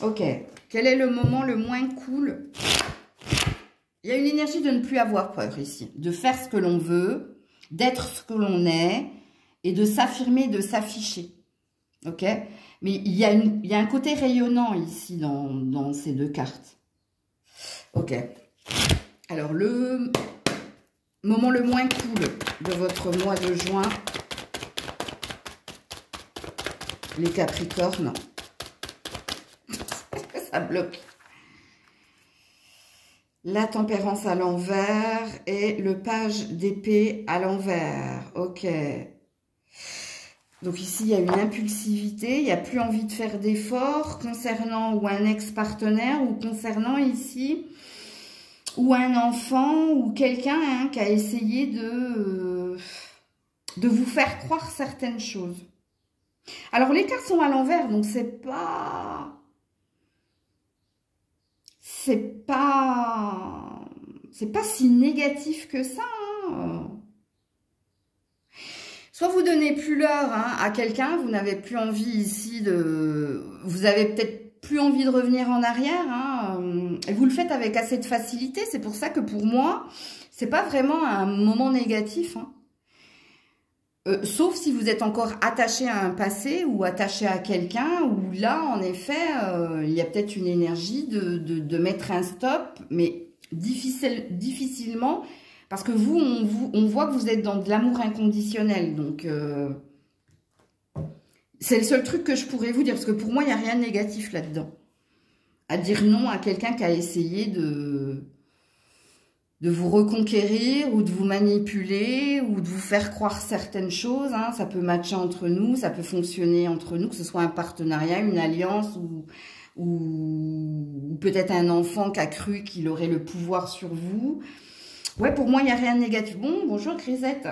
Ok. Quel est le moment le moins cool? Il y a une énergie de ne plus avoir peur ici. De faire ce que l'on veut, d'être ce que l'on est et de s'affirmer, de s'afficher. Ok? Mais il y a un côté rayonnant ici dans ces deux cartes. Ok. Alors, le moment le moins cool de votre mois de juin, les Capricornes. Ça bloque. La tempérance à l'envers et le page d'épée à l'envers. Ok. Donc ici, il y a une impulsivité. Il n'y a plus envie de faire d'efforts concernant ou un ex-partenaire ou concernant ici ou un enfant ou quelqu'un hein, qui a essayé de vous faire croire certaines choses. Alors, les cartes sont à l'envers, donc c'est pas si négatif que ça. Hein. Soit vous donnez plus l'heure hein, à quelqu'un, vous n'avez plus envie ici de... Vous avez peut-être plus envie de revenir en arrière. Hein, et vous le faites avec assez de facilité. C'est pour ça que pour moi, c'est pas vraiment un moment négatif. Hein. Sauf si vous êtes encore attaché à un passé ou attaché à quelqu'un, où là, en effet, il y a peut-être une énergie de mettre un stop, mais difficilement, parce que vous, on voit que vous êtes dans de l'amour inconditionnel. Donc, c'est le seul truc que je pourrais vous dire, parce que pour moi, il n'y a rien de négatif là-dedans. À dire non à quelqu'un qui a essayé de vous reconquérir ou de vous manipuler ou de vous faire croire certaines choses. Hein. Ça peut matcher entre nous, ça peut fonctionner entre nous, que ce soit un partenariat, une alliance ou peut-être un enfant qui a cru qu'il aurait le pouvoir sur vous. Ouais, pour moi, il n'y a rien de négatif. Bon, bonjour Grisette.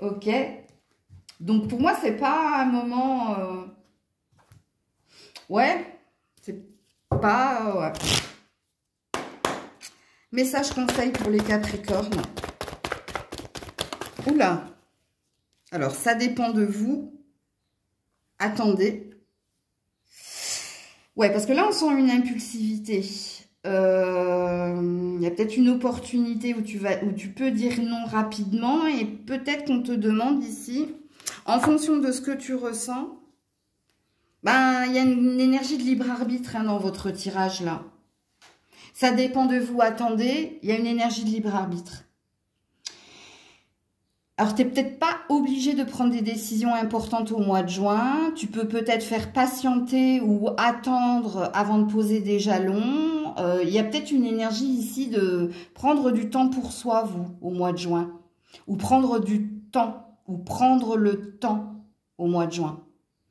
Ok. Donc, pour moi, c'est pas un moment... Ouais, c'est pas... Ouais. Message conseil pour les Capricornes. Oula. Alors, ça dépend de vous. Attendez. Ouais, parce que là, on sent une impulsivité. Il y a peut-être une opportunité où tu peux dire non rapidement et peut-être qu'on te demande ici, en fonction de ce que tu ressens, ben, il y a une énergie de libre arbitre hein, dans votre tirage là. Ça dépend de vous, attendez, il y a une énergie de libre arbitre. Alors, tu n'es peut-être pas obligé de prendre des décisions importantes au mois de juin. Tu peux peut-être faire patienter ou attendre avant de poser des jalons. Il y a peut-être une énergie ici de prendre du temps pour soi, vous, au mois de juin. Ou prendre du temps, ou prendre le temps au mois de juin.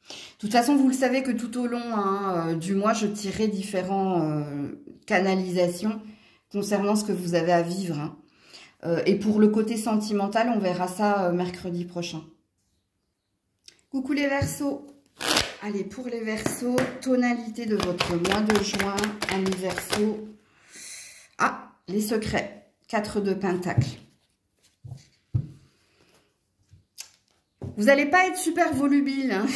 De toute façon, vous le savez que tout au long hein, du mois, je tirerai différentes canalisations concernant ce que vous avez à vivre. Hein. Et pour le côté sentimental, on verra ça mercredi prochain. Coucou les Verseaux. Allez, pour les Verseaux, tonalité de votre mois de juin, amis Verseaux. Ah, les secrets. 4 de Pentacles. Vous n'allez pas être super volubile. Hein.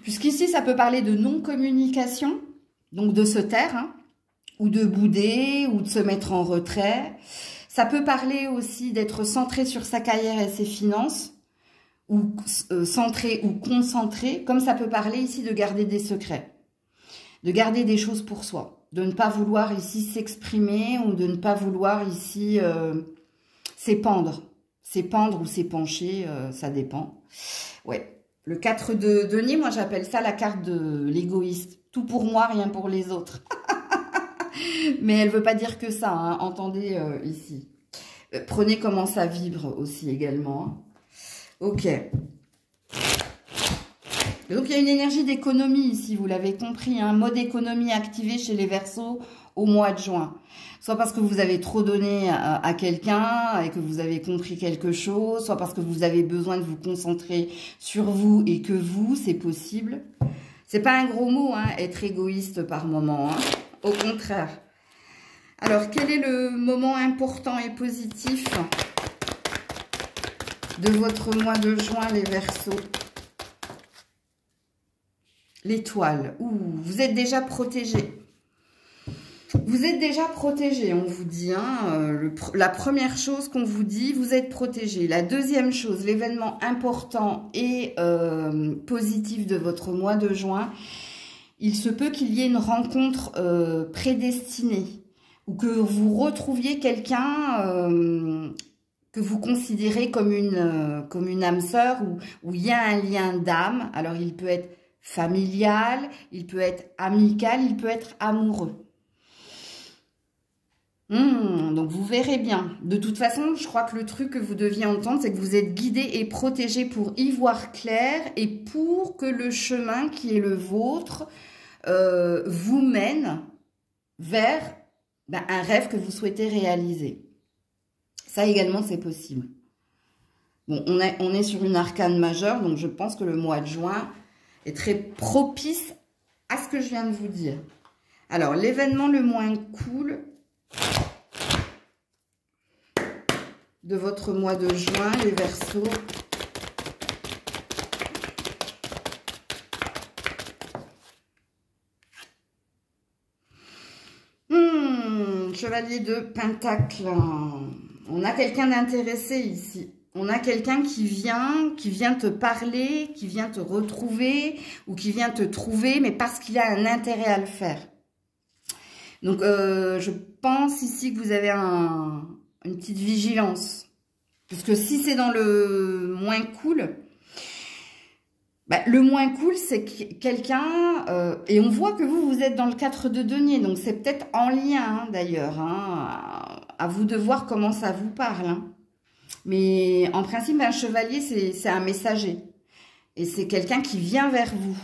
Puisqu'ici, ça peut parler de non-communication, donc de se taire, hein, ou de bouder, ou de se mettre en retrait. Ça peut parler aussi d'être centré sur sa carrière et ses finances, ou centré ou concentré, comme ça peut parler ici de garder des secrets, de garder des choses pour soi, de ne pas vouloir ici s'exprimer, ou de ne pas vouloir ici s'épandre. S'épandre ou s'épancher, ça dépend. Ouais. Le 4 de denier, moi j'appelle ça la carte de l'égoïste. Tout pour moi, rien pour les autres. Mais elle ne veut pas dire que ça, hein. Entendez ici. Prenez comment ça vibre aussi également. Hein. Ok. Donc, il y a une énergie d'économie ici, vous l'avez compris, un mode économie activé chez les Verseaux au mois de juin. Soit parce que vous avez trop donné à quelqu'un et que vous avez compris quelque chose, soit parce que vous avez besoin de vous concentrer sur vous et que vous, c'est possible. C'est pas un gros mot, hein, être égoïste par moment, hein. Au contraire. Alors, quel est le moment important et positif de votre mois de juin, les Verseaux? L'étoile. Ouh, vous êtes déjà protégé. Vous êtes déjà protégé, on vous dit. Hein, la première chose qu'on vous dit, vous êtes protégé. La deuxième chose, l'événement important et positif de votre mois de juin, il se peut qu'il y ait une rencontre prédestinée ou que vous retrouviez quelqu'un que vous considérez comme une âme sœur où il y a un lien d'âme. Alors, il peut être familial, il peut être amical, il peut être amoureux. Donc, vous verrez bien. De toute façon, je crois que le truc que vous deviez entendre, c'est que vous êtes guidé et protégé pour y voir clair et pour que le chemin qui est le vôtre vous mène vers un rêve que vous souhaitez réaliser. Ça également, c'est possible. Bon, on est sur une arcane majeure, donc je pense que le mois de juin est très propice à ce que je viens de vous dire. Alors, l'événement le moins cool de votre mois de juin, les Verseaux. Chevalier de Pentacle. On a quelqu'un d'intéressé ici. On a quelqu'un qui vient te parler, qui vient te retrouver ou qui vient te trouver, mais parce qu'il a un intérêt à le faire. Donc, je pense ici que vous avez une petite vigilance. Parce que si c'est dans le moins cool, le moins cool, c'est quelqu'un... et on voit que vous êtes dans le 4 de denier. Donc, c'est peut-être en lien, hein, d'ailleurs. Hein, à vous de voir comment ça vous parle. Hein. Mais en principe, un chevalier, c'est un messager. Et c'est quelqu'un qui vient vers vous.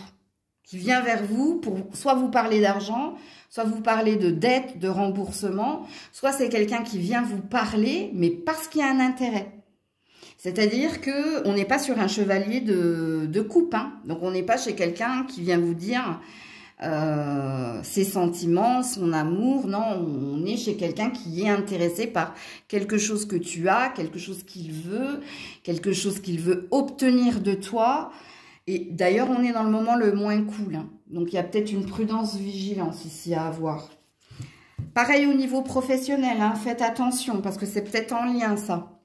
Qui vient vers vous pour soit vous parler d'argent, soit vous parler de dette, de remboursement, soit c'est quelqu'un qui vient vous parler, mais parce qu'il y a un intérêt. C'est-à-dire qu'on n'est pas sur un chevalier de coupe. Hein. Donc, on n'est pas chez quelqu'un qui vient vous dire ses sentiments, son amour. Non, on est chez quelqu'un qui est intéressé par quelque chose que tu as, quelque chose qu'il veut obtenir de toi. Et d'ailleurs, on est dans le moment le moins cool. Hein. Donc, il y a peut-être une prudence, vigilance ici à avoir. Pareil au niveau professionnel, hein, faites attention parce que c'est peut-être en lien ça.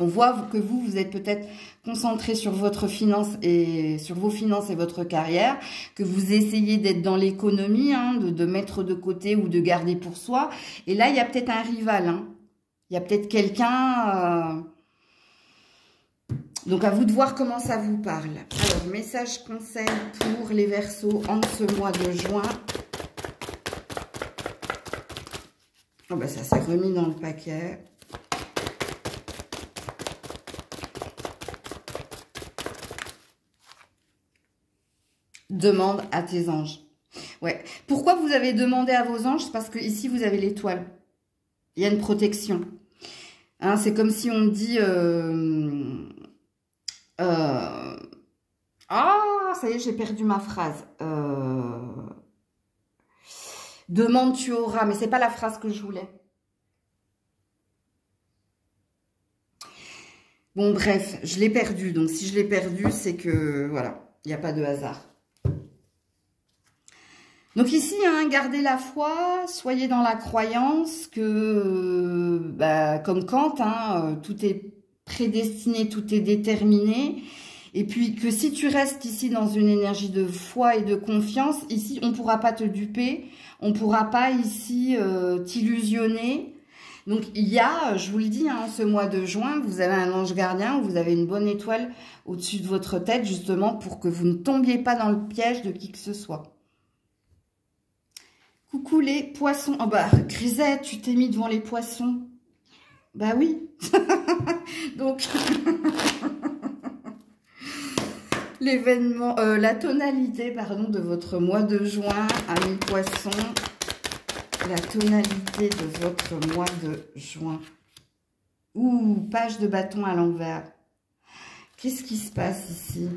On voit que vous êtes peut-être concentré sur votre finance et sur vos finances et votre carrière, que vous essayez d'être dans l'économie, hein, de mettre de côté ou de garder pour soi. Et là, il y a peut-être un rival. Hein. Il y a peut-être quelqu'un... Donc, à vous de voir comment ça vous parle. Alors, message conseil pour les Verseaux en ce mois de juin. Oh, ça s'est remis dans le paquet. Demande à tes anges. Ouais. Pourquoi vous avez demandé à vos anges? C'est parce que ici, vous avez l'étoile. Il y a une protection. Hein, c'est comme si on dit... Ah, ça y est, j'ai perdu ma phrase. Demande, tu auras. Mais c'est pas la phrase que je voulais. Bon, bref, je l'ai perdu. Donc, si je l'ai perdu, c'est que, voilà, il n'y a pas de hasard. Donc ici, hein, gardez la foi, soyez dans la croyance que, comme Kant, hein, tout est prédestiné, tout est déterminé. Et puis que si tu restes ici dans une énergie de foi et de confiance, ici, on ne pourra pas te duper, on ne pourra pas ici t'illusionner. Donc il y a, je vous le dis, hein, ce mois de juin, vous avez un ange gardien, vous avez une bonne étoile au-dessus de votre tête, justement, pour que vous ne tombiez pas dans le piège de qui que ce soit. Coucou les poissons. Oh Grisette, tu t'es mis devant les poissons. Bah oui. Donc, l'événement, la tonalité, pardon, de votre mois de juin, amis poissons. La tonalité de votre mois de juin. Ouh, page de bâton à l'envers. Qu'est-ce qui se passe ici?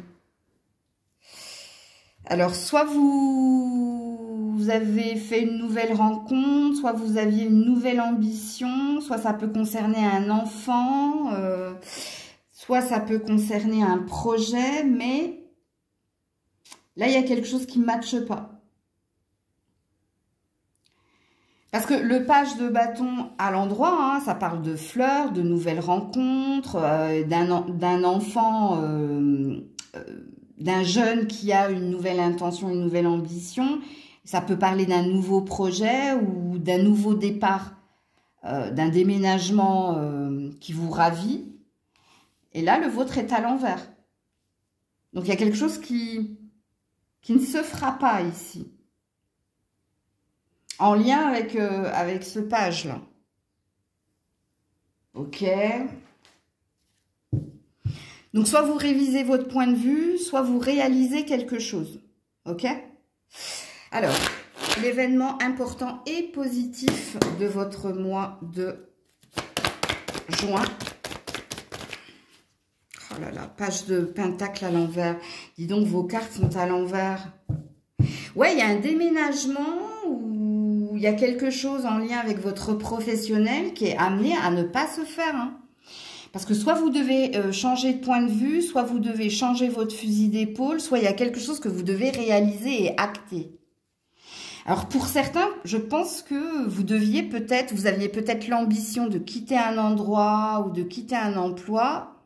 Alors, soit vous avez fait une nouvelle rencontre, soit vous aviez une nouvelle ambition, soit ça peut concerner un enfant, soit ça peut concerner un projet, mais là, il y a quelque chose qui ne matche pas. Parce que le page de bâton à l'endroit, hein, ça parle de fleurs, de nouvelles rencontres, d'un enfant, d'un jeune qui a une nouvelle intention, une nouvelle ambition. Ça peut parler d'un nouveau projet ou d'un nouveau départ, d'un déménagement qui vous ravit. Et là, le vôtre est à l'envers. Donc, il y a quelque chose qui ne se fera pas ici. En lien avec ce page-là. Ok. Donc, soit vous révisez votre point de vue, soit vous réalisez quelque chose. Ok. Alors, l'événement important et positif de votre mois de juin. Oh là là, page de pentacle à l'envers. Dis donc, vos cartes sont à l'envers. Ouais, il y a un déménagement ou il y a quelque chose en lien avec votre professionnel qui est amené à ne pas se faire. Hein. Parce que soit vous devez changer de point de vue, soit vous devez changer votre fusil d'épaule, soit il y a quelque chose que vous devez réaliser et acter. Alors pour certains, je pense que vous aviez peut-être l'ambition de quitter un endroit ou de quitter un emploi.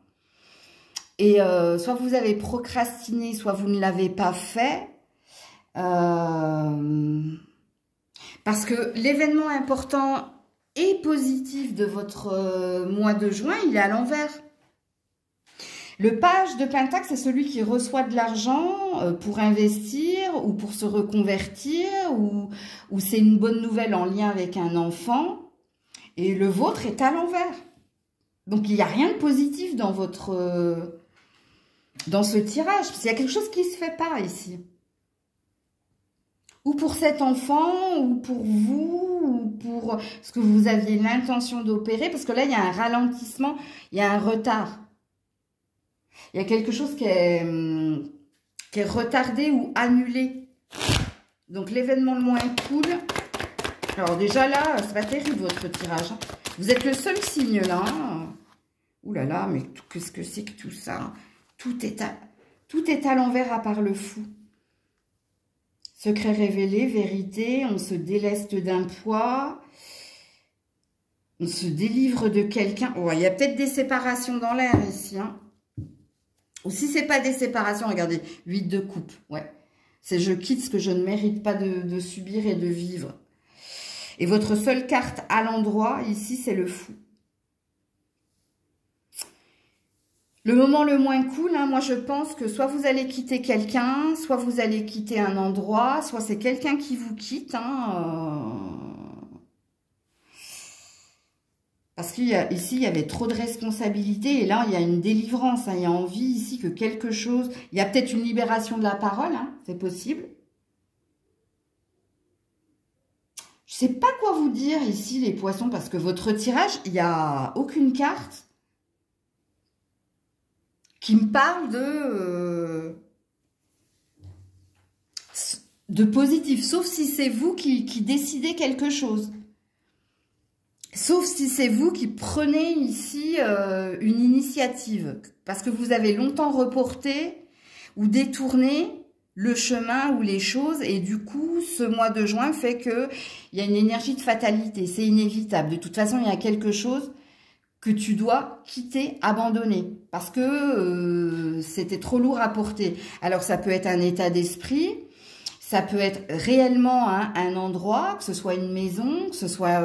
Et soit vous avez procrastiné, soit vous ne l'avez pas fait. Parce que l'événement important et positif de votre mois de juin, il est à l'envers. Le page de pentacle, c'est celui qui reçoit de l'argent pour investir ou pour se reconvertir ou c'est une bonne nouvelle en lien avec un enfant. Et le vôtre est à l'envers. Donc, il n'y a rien de positif dans dans ce tirage. Il y a quelque chose qui ne se fait pas ici. Ou pour cet enfant, ou pour vous, ou pour ce que vous aviez l'intention d'opérer. Parce que là, il y a un ralentissement, il y a un retard. Il y a quelque chose qui est retardé ou annulé. Donc, l'événement le moins cool. Alors, déjà là, c'est pas terrible votre tirage. Hein. Vous êtes le seul signe là. Hein. Ouh là là, mais qu'est-ce que c'est que tout ça? Tout est à l'envers à part le fou. Secret révélé, vérité, on se déleste d'un poids, on se délivre de quelqu'un. Oh, il y a peut-être des séparations dans l'air ici. Hein. Ou si ce n'est pas des séparations, regardez, 8 de coupe. Ouais. C'est je quitte ce que je ne mérite pas de subir et de vivre. Et votre seule carte à l'endroit, ici, c'est le fou. Le moment le moins cool, hein, moi je pense que soit vous allez quitter quelqu'un, soit vous allez quitter un endroit, soit c'est quelqu'un qui vous quitte. Hein, Parce qu'ici, il y avait trop de responsabilités et là, il y a une délivrance. Hein, il y a envie ici que quelque chose... Il y a peut-être une libération de la parole, hein, c'est possible. Je ne sais pas quoi vous dire ici, les poissons, parce que votre tirage, il n'y a aucune carte qui me parle de positif, sauf si c'est vous qui décidez quelque chose. Sauf si c'est vous qui prenez ici une initiative, parce que vous avez longtemps reporté ou détourné le chemin ou les choses, et du coup, ce mois de juin fait qu'il y a une énergie de fatalité, c'est inévitable. De toute façon, il y a quelque chose que tu dois quitter, abandonner, parce que c'était trop lourd à porter. Alors, ça peut être un état d'esprit, ça peut être réellement hein, un endroit, que ce soit une maison, que ce soit,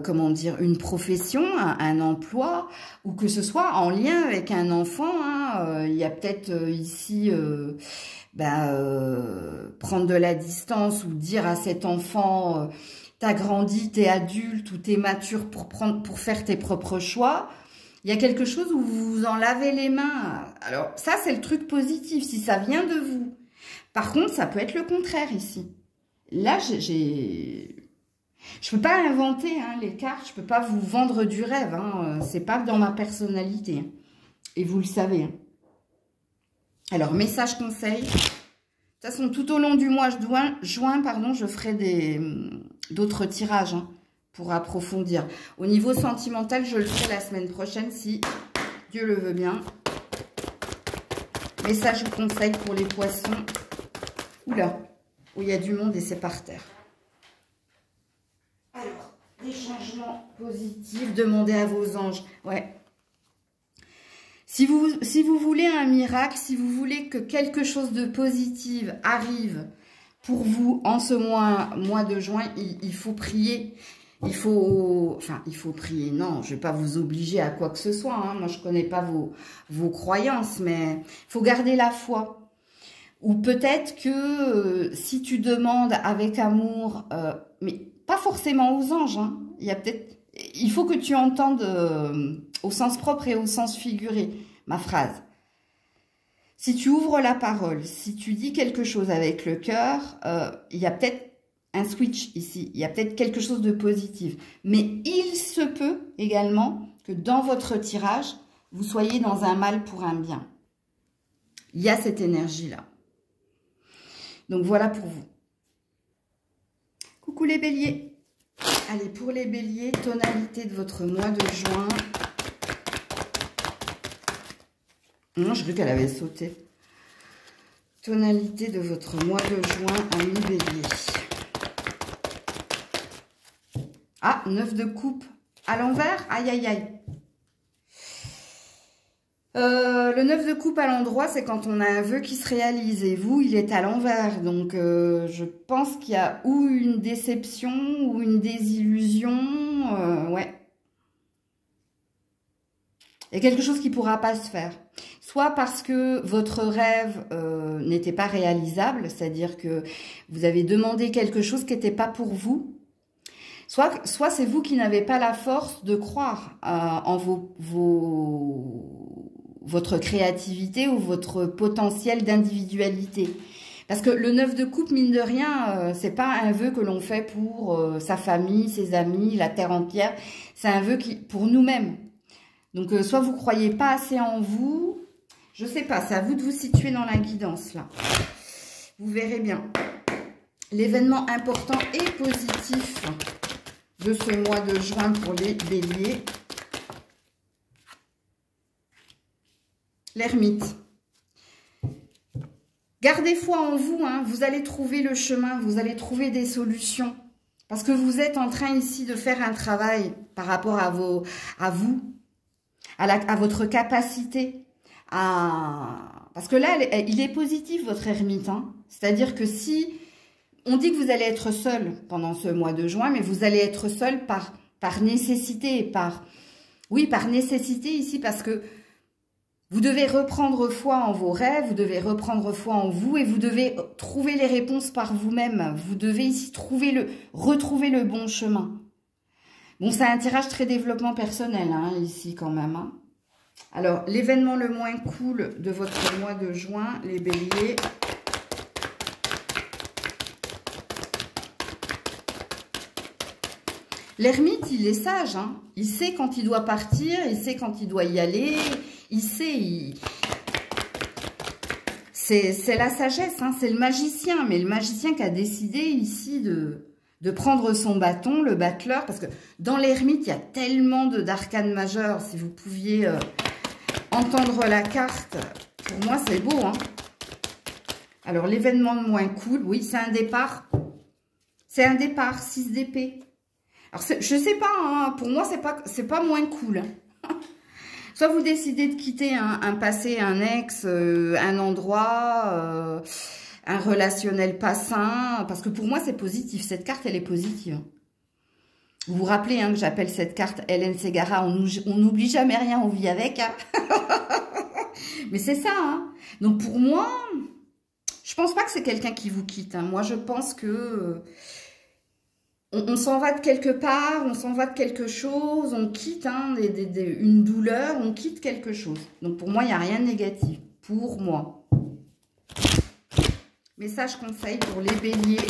comment dire, une profession, un emploi, ou que ce soit en lien avec un enfant. Hein, il y a peut-être ici... prendre de la distance ou dire à cet enfant... T'as grandi, t'es adulte ou t'es mature pour faire tes propres choix. Il y a quelque chose où vous vous en lavez les mains. Alors, ça, c'est le truc positif, si ça vient de vous. Par contre, ça peut être le contraire ici. Là, je peux pas inventer hein, les cartes, je peux pas vous vendre du rêve. Hein, c'est pas dans ma personnalité. Hein, et vous le savez. Hein. Alors, message conseil. De toute façon, tout au long du mois de juin, pardon, je ferai d'autres tirages hein, pour approfondir. Au niveau sentimental, je le ferai la semaine prochaine si Dieu le veut bien. Message ou conseil pour les poissons. Oula, où il y a du monde et c'est par terre. Alors, des changements positifs, demandez à vos anges. Ouais. Si vous voulez un miracle, si vous voulez que quelque chose de positif arrive pour vous en ce mois de juin, il faut prier. Il faut prier. Non, je ne vais pas vous obliger à quoi que ce soit. Hein. Moi, je ne connais pas vos croyances, mais il faut garder la foi. Ou peut-être que si tu demandes avec amour, mais pas forcément aux anges, hein, il faut que tu entendes au sens propre et au sens figuré ma phrase. Si tu ouvres la parole, si tu dis quelque chose avec le cœur, il y a peut-être un switch ici, il y a peut-être quelque chose de positif. Mais il se peut également que dans votre tirage, vous soyez dans un mal pour un bien. Il y a cette énergie-là. Donc voilà pour vous. Coucou les béliers. Allez, pour les béliers, tonalité de votre mois de juin. Non, je crois qu'elle avait sauté. Tonalité de votre mois de juin, amis béliers. Ah, 9 de coupe à l'envers. Aïe, aïe, aïe. Le 9 de coupe à l'endroit, c'est quand on a un vœu qui se réalise. Et vous, il est à l'envers. Donc, je pense qu'il y a ou une déception ou une désillusion. Ouais. Il y a quelque chose qui ne pourra pas se faire. Soit parce que votre rêve n'était pas réalisable, c'est-à-dire que vous avez demandé quelque chose qui n'était pas pour vous. Soit c'est vous qui n'avez pas la force de croire en votre créativité ou votre potentiel d'individualité. Parce que le 9 de coupe, mine de rien, c'est pas un vœu que l'on fait pour sa famille, ses amis, la terre entière. C'est un vœu pour nous-mêmes. Donc, soit vous ne croyez pas assez en vous. Je ne sais pas, c'est à vous de vous situer dans la guidance, là. Vous verrez bien. L'événement important et positif de ce mois de juin pour les béliers. L'ermite. Gardez foi en vous, hein, vous allez trouver le chemin, vous allez trouver des solutions. Parce que vous êtes en train ici de faire un travail par rapport à vous, à votre capacité. Parce que là, il est positif, votre ermite. Hein. C'est-à-dire que si... On dit que vous allez être seul pendant ce mois de juin, mais vous allez être seul par nécessité. Oui, par nécessité ici, parce que vous devez reprendre foi en vos rêves, vous devez reprendre foi en vous et vous devez trouver les réponses par vous-même. Vous devez ici retrouver le bon chemin. Bon, c'est un tirage très développement personnel, hein, ici quand même. Hein. Alors, l'événement le moins cool de votre mois de juin, les béliers. L'ermite, il est sage, hein. Il sait quand il doit partir, il sait quand il doit y aller, il sait... C'est la sagesse, hein. C'est le magicien, mais le magicien qui a décidé ici de prendre son bâton, le battleur, parce que dans l'ermite, il y a tellement d'arcanes majeures, si vous pouviez entendre la carte, pour moi, c'est beau, hein. Alors, l'événement le moins cool, oui, c'est un départ. C'est un départ, 6 d'épée. Alors, je sais pas, hein, pour moi, c'est pas moins cool. Hein. Soit vous décidez de quitter un passé, un ex, un endroit, un relationnel pas sain, parce que pour moi, c'est positif. Cette carte, elle est positive. Vous vous rappelez hein, que j'appelle cette carte Hélène Ségara, on n'oublie jamais rien, on vit avec. Hein. Mais c'est ça. Hein. Donc, pour moi, je pense pas que c'est quelqu'un qui vous quitte. Hein. Moi, je pense que... on s'en va de quelque part, on s'en va de quelque chose, on quitte une douleur, on quitte quelque chose. Donc pour moi, il n'y a rien de négatif. Pour moi. Message conseil pour les béliers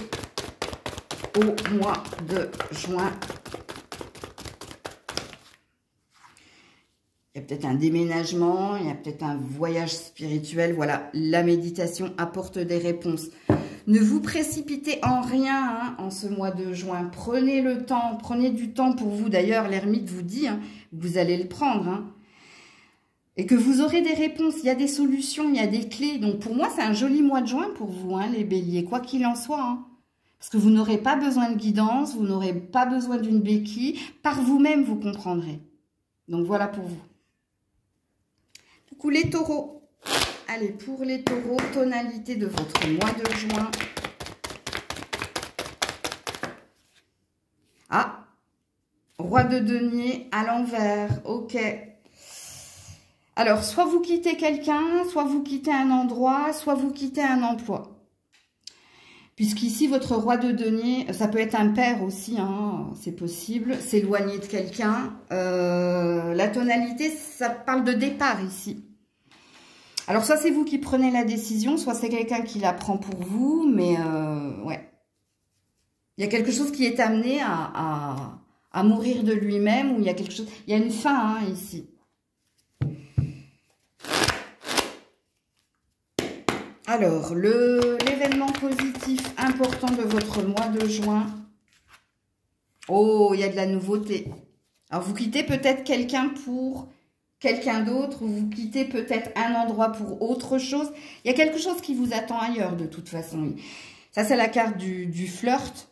au mois de juin. Il y a peut-être un déménagement, il y a peut-être un voyage spirituel. Voilà, la méditation apporte des réponses. Ne vous précipitez en rien en ce mois de juin. Prenez le temps, prenez du temps pour vous. D'ailleurs, l'ermite vous dit, vous allez le prendre. Et que vous aurez des réponses, il y a des solutions, il y a des clés. Donc pour moi, c'est un joli mois de juin pour vous, les béliers, quoi qu'il en soit. Parce que vous n'aurez pas besoin de guidance, vous n'aurez pas besoin d'une béquille. Par vous-même, vous comprendrez. Donc voilà pour vous. Coucou les taureaux. Allez, pour les taureaux, tonalité de votre mois de juin. Ah, roi de denier à l'envers. Ok. Alors, soit vous quittez quelqu'un, soit vous quittez un endroit, soit vous quittez un emploi. Puisqu'ici, votre roi de denier, ça peut être un père aussi, c'est possible, s'éloigner de quelqu'un. La tonalité, ça parle de départ ici. Alors, soit c'est vous qui prenez la décision, soit c'est quelqu'un qui la prend pour vous, mais ouais. Il y a quelque chose qui est amené à mourir de lui-même, ou il y a quelque chose, il y a une fin ici. Alors, l'événement positif important de votre mois de juin. Oh, il y a de la nouveauté. Alors, vous quittez peut-être quelqu'un pour quelqu'un d'autre, ou vous quittez peut-être un endroit pour autre chose. Il y a quelque chose qui vous attend ailleurs de toute façon. Ça, c'est la carte du flirt,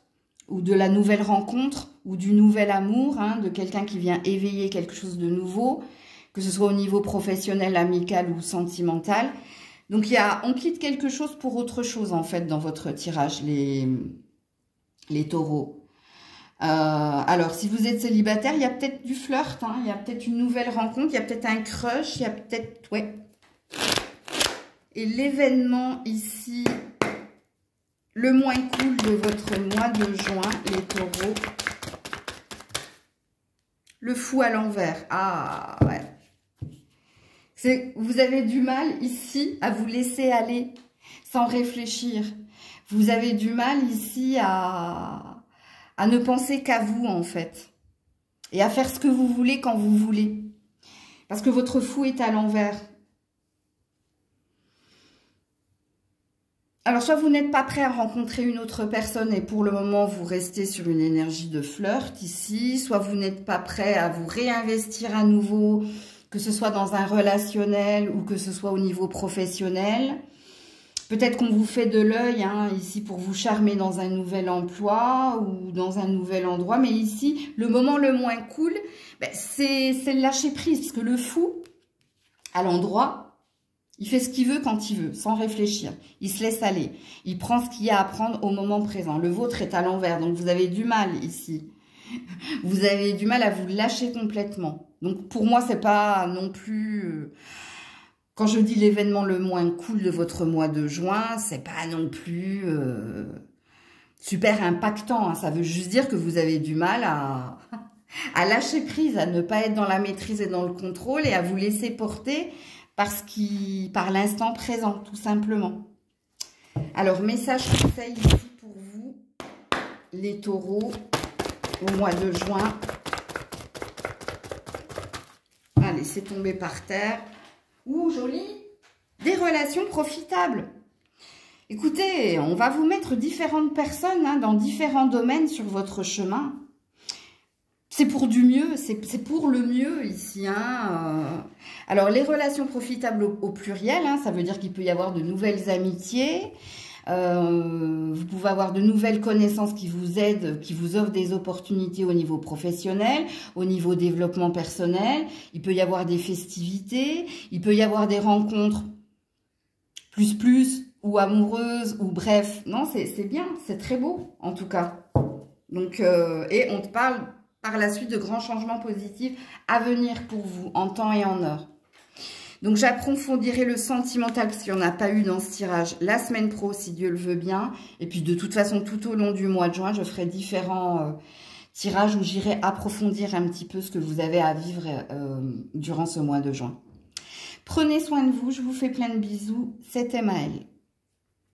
ou de la nouvelle rencontre, ou du nouvel amour, de quelqu'un qui vient éveiller quelque chose de nouveau, que ce soit au niveau professionnel, amical ou sentimental. Donc, on quitte quelque chose pour autre chose, en fait, dans votre tirage, les taureaux. Alors, si vous êtes célibataire, il y a peut-être du flirt, il y a peut-être une nouvelle rencontre, il y a peut-être un crush, il y a peut-être... Ouais. Et l'événement ici, le moins cool de votre mois de juin, les taureaux. Le fou à l'envers. Ah, ouais. Vous avez du mal ici à vous laisser aller sans réfléchir. Vous avez du mal ici à ne penser qu'à vous, en fait. Et à faire ce que vous voulez quand vous voulez. Parce que votre fou est à l'envers. Alors, soit vous n'êtes pas prêt à rencontrer une autre personne et pour le moment, vous restez sur une énergie de flirt ici. Soit vous n'êtes pas prêt à vous réinvestir à nouveau, que ce soit dans un relationnel ou que ce soit au niveau professionnel. Peut-être qu'on vous fait de l'œil ici pour vous charmer dans un nouvel emploi ou dans un nouvel endroit. Mais ici, le moment le moins cool, c'est le lâcher prise. Parce que le fou, à l'endroit, il fait ce qu'il veut quand il veut, sans réfléchir. Il se laisse aller. Il prend ce qu'il y a à prendre au moment présent. Le vôtre est à l'envers, donc vous avez du mal ici. Vous avez du mal à vous lâcher complètement. Donc, pour moi, c'est pas non plus... Quand je dis l'événement le moins cool de votre mois de juin, c'est pas non plus super impactant. Ça veut juste dire que vous avez du mal à lâcher prise, à ne pas être dans la maîtrise et dans le contrôle et à vous laisser porter par l'instant présent, tout simplement. Alors, message conseil ici pour vous, les taureaux, au mois de juin. Allez, c'est tombé par terre. Ouh, joli. Des relations profitables. Écoutez, on va vous mettre différentes personnes dans différents domaines sur votre chemin. C'est pour du mieux, c'est pour le mieux ici. Alors, les relations profitables au pluriel, ça veut dire qu'il peut y avoir de nouvelles amitiés. Vous pouvez avoir de nouvelles connaissances qui vous aident, qui vous offrent des opportunités au niveau professionnel, au niveau développement personnel. Il peut y avoir des festivités, il peut y avoir des rencontres plus ou amoureuses ou bref. Non, c'est bien, c'est très beau en tout cas. Donc, et on te parle par la suite de grands changements positifs à venir pour vous en temps et en heure. Donc, j'approfondirai le sentimental, parce qu'il n'y en a pas eu dans ce tirage, la semaine pro, si Dieu le veut bien. Et puis, de toute façon, tout au long du mois de juin, je ferai différents tirages où j'irai approfondir un petit peu ce que vous avez à vivre durant ce mois de juin. Prenez soin de vous, je vous fais plein de bisous. C'était Maëlle.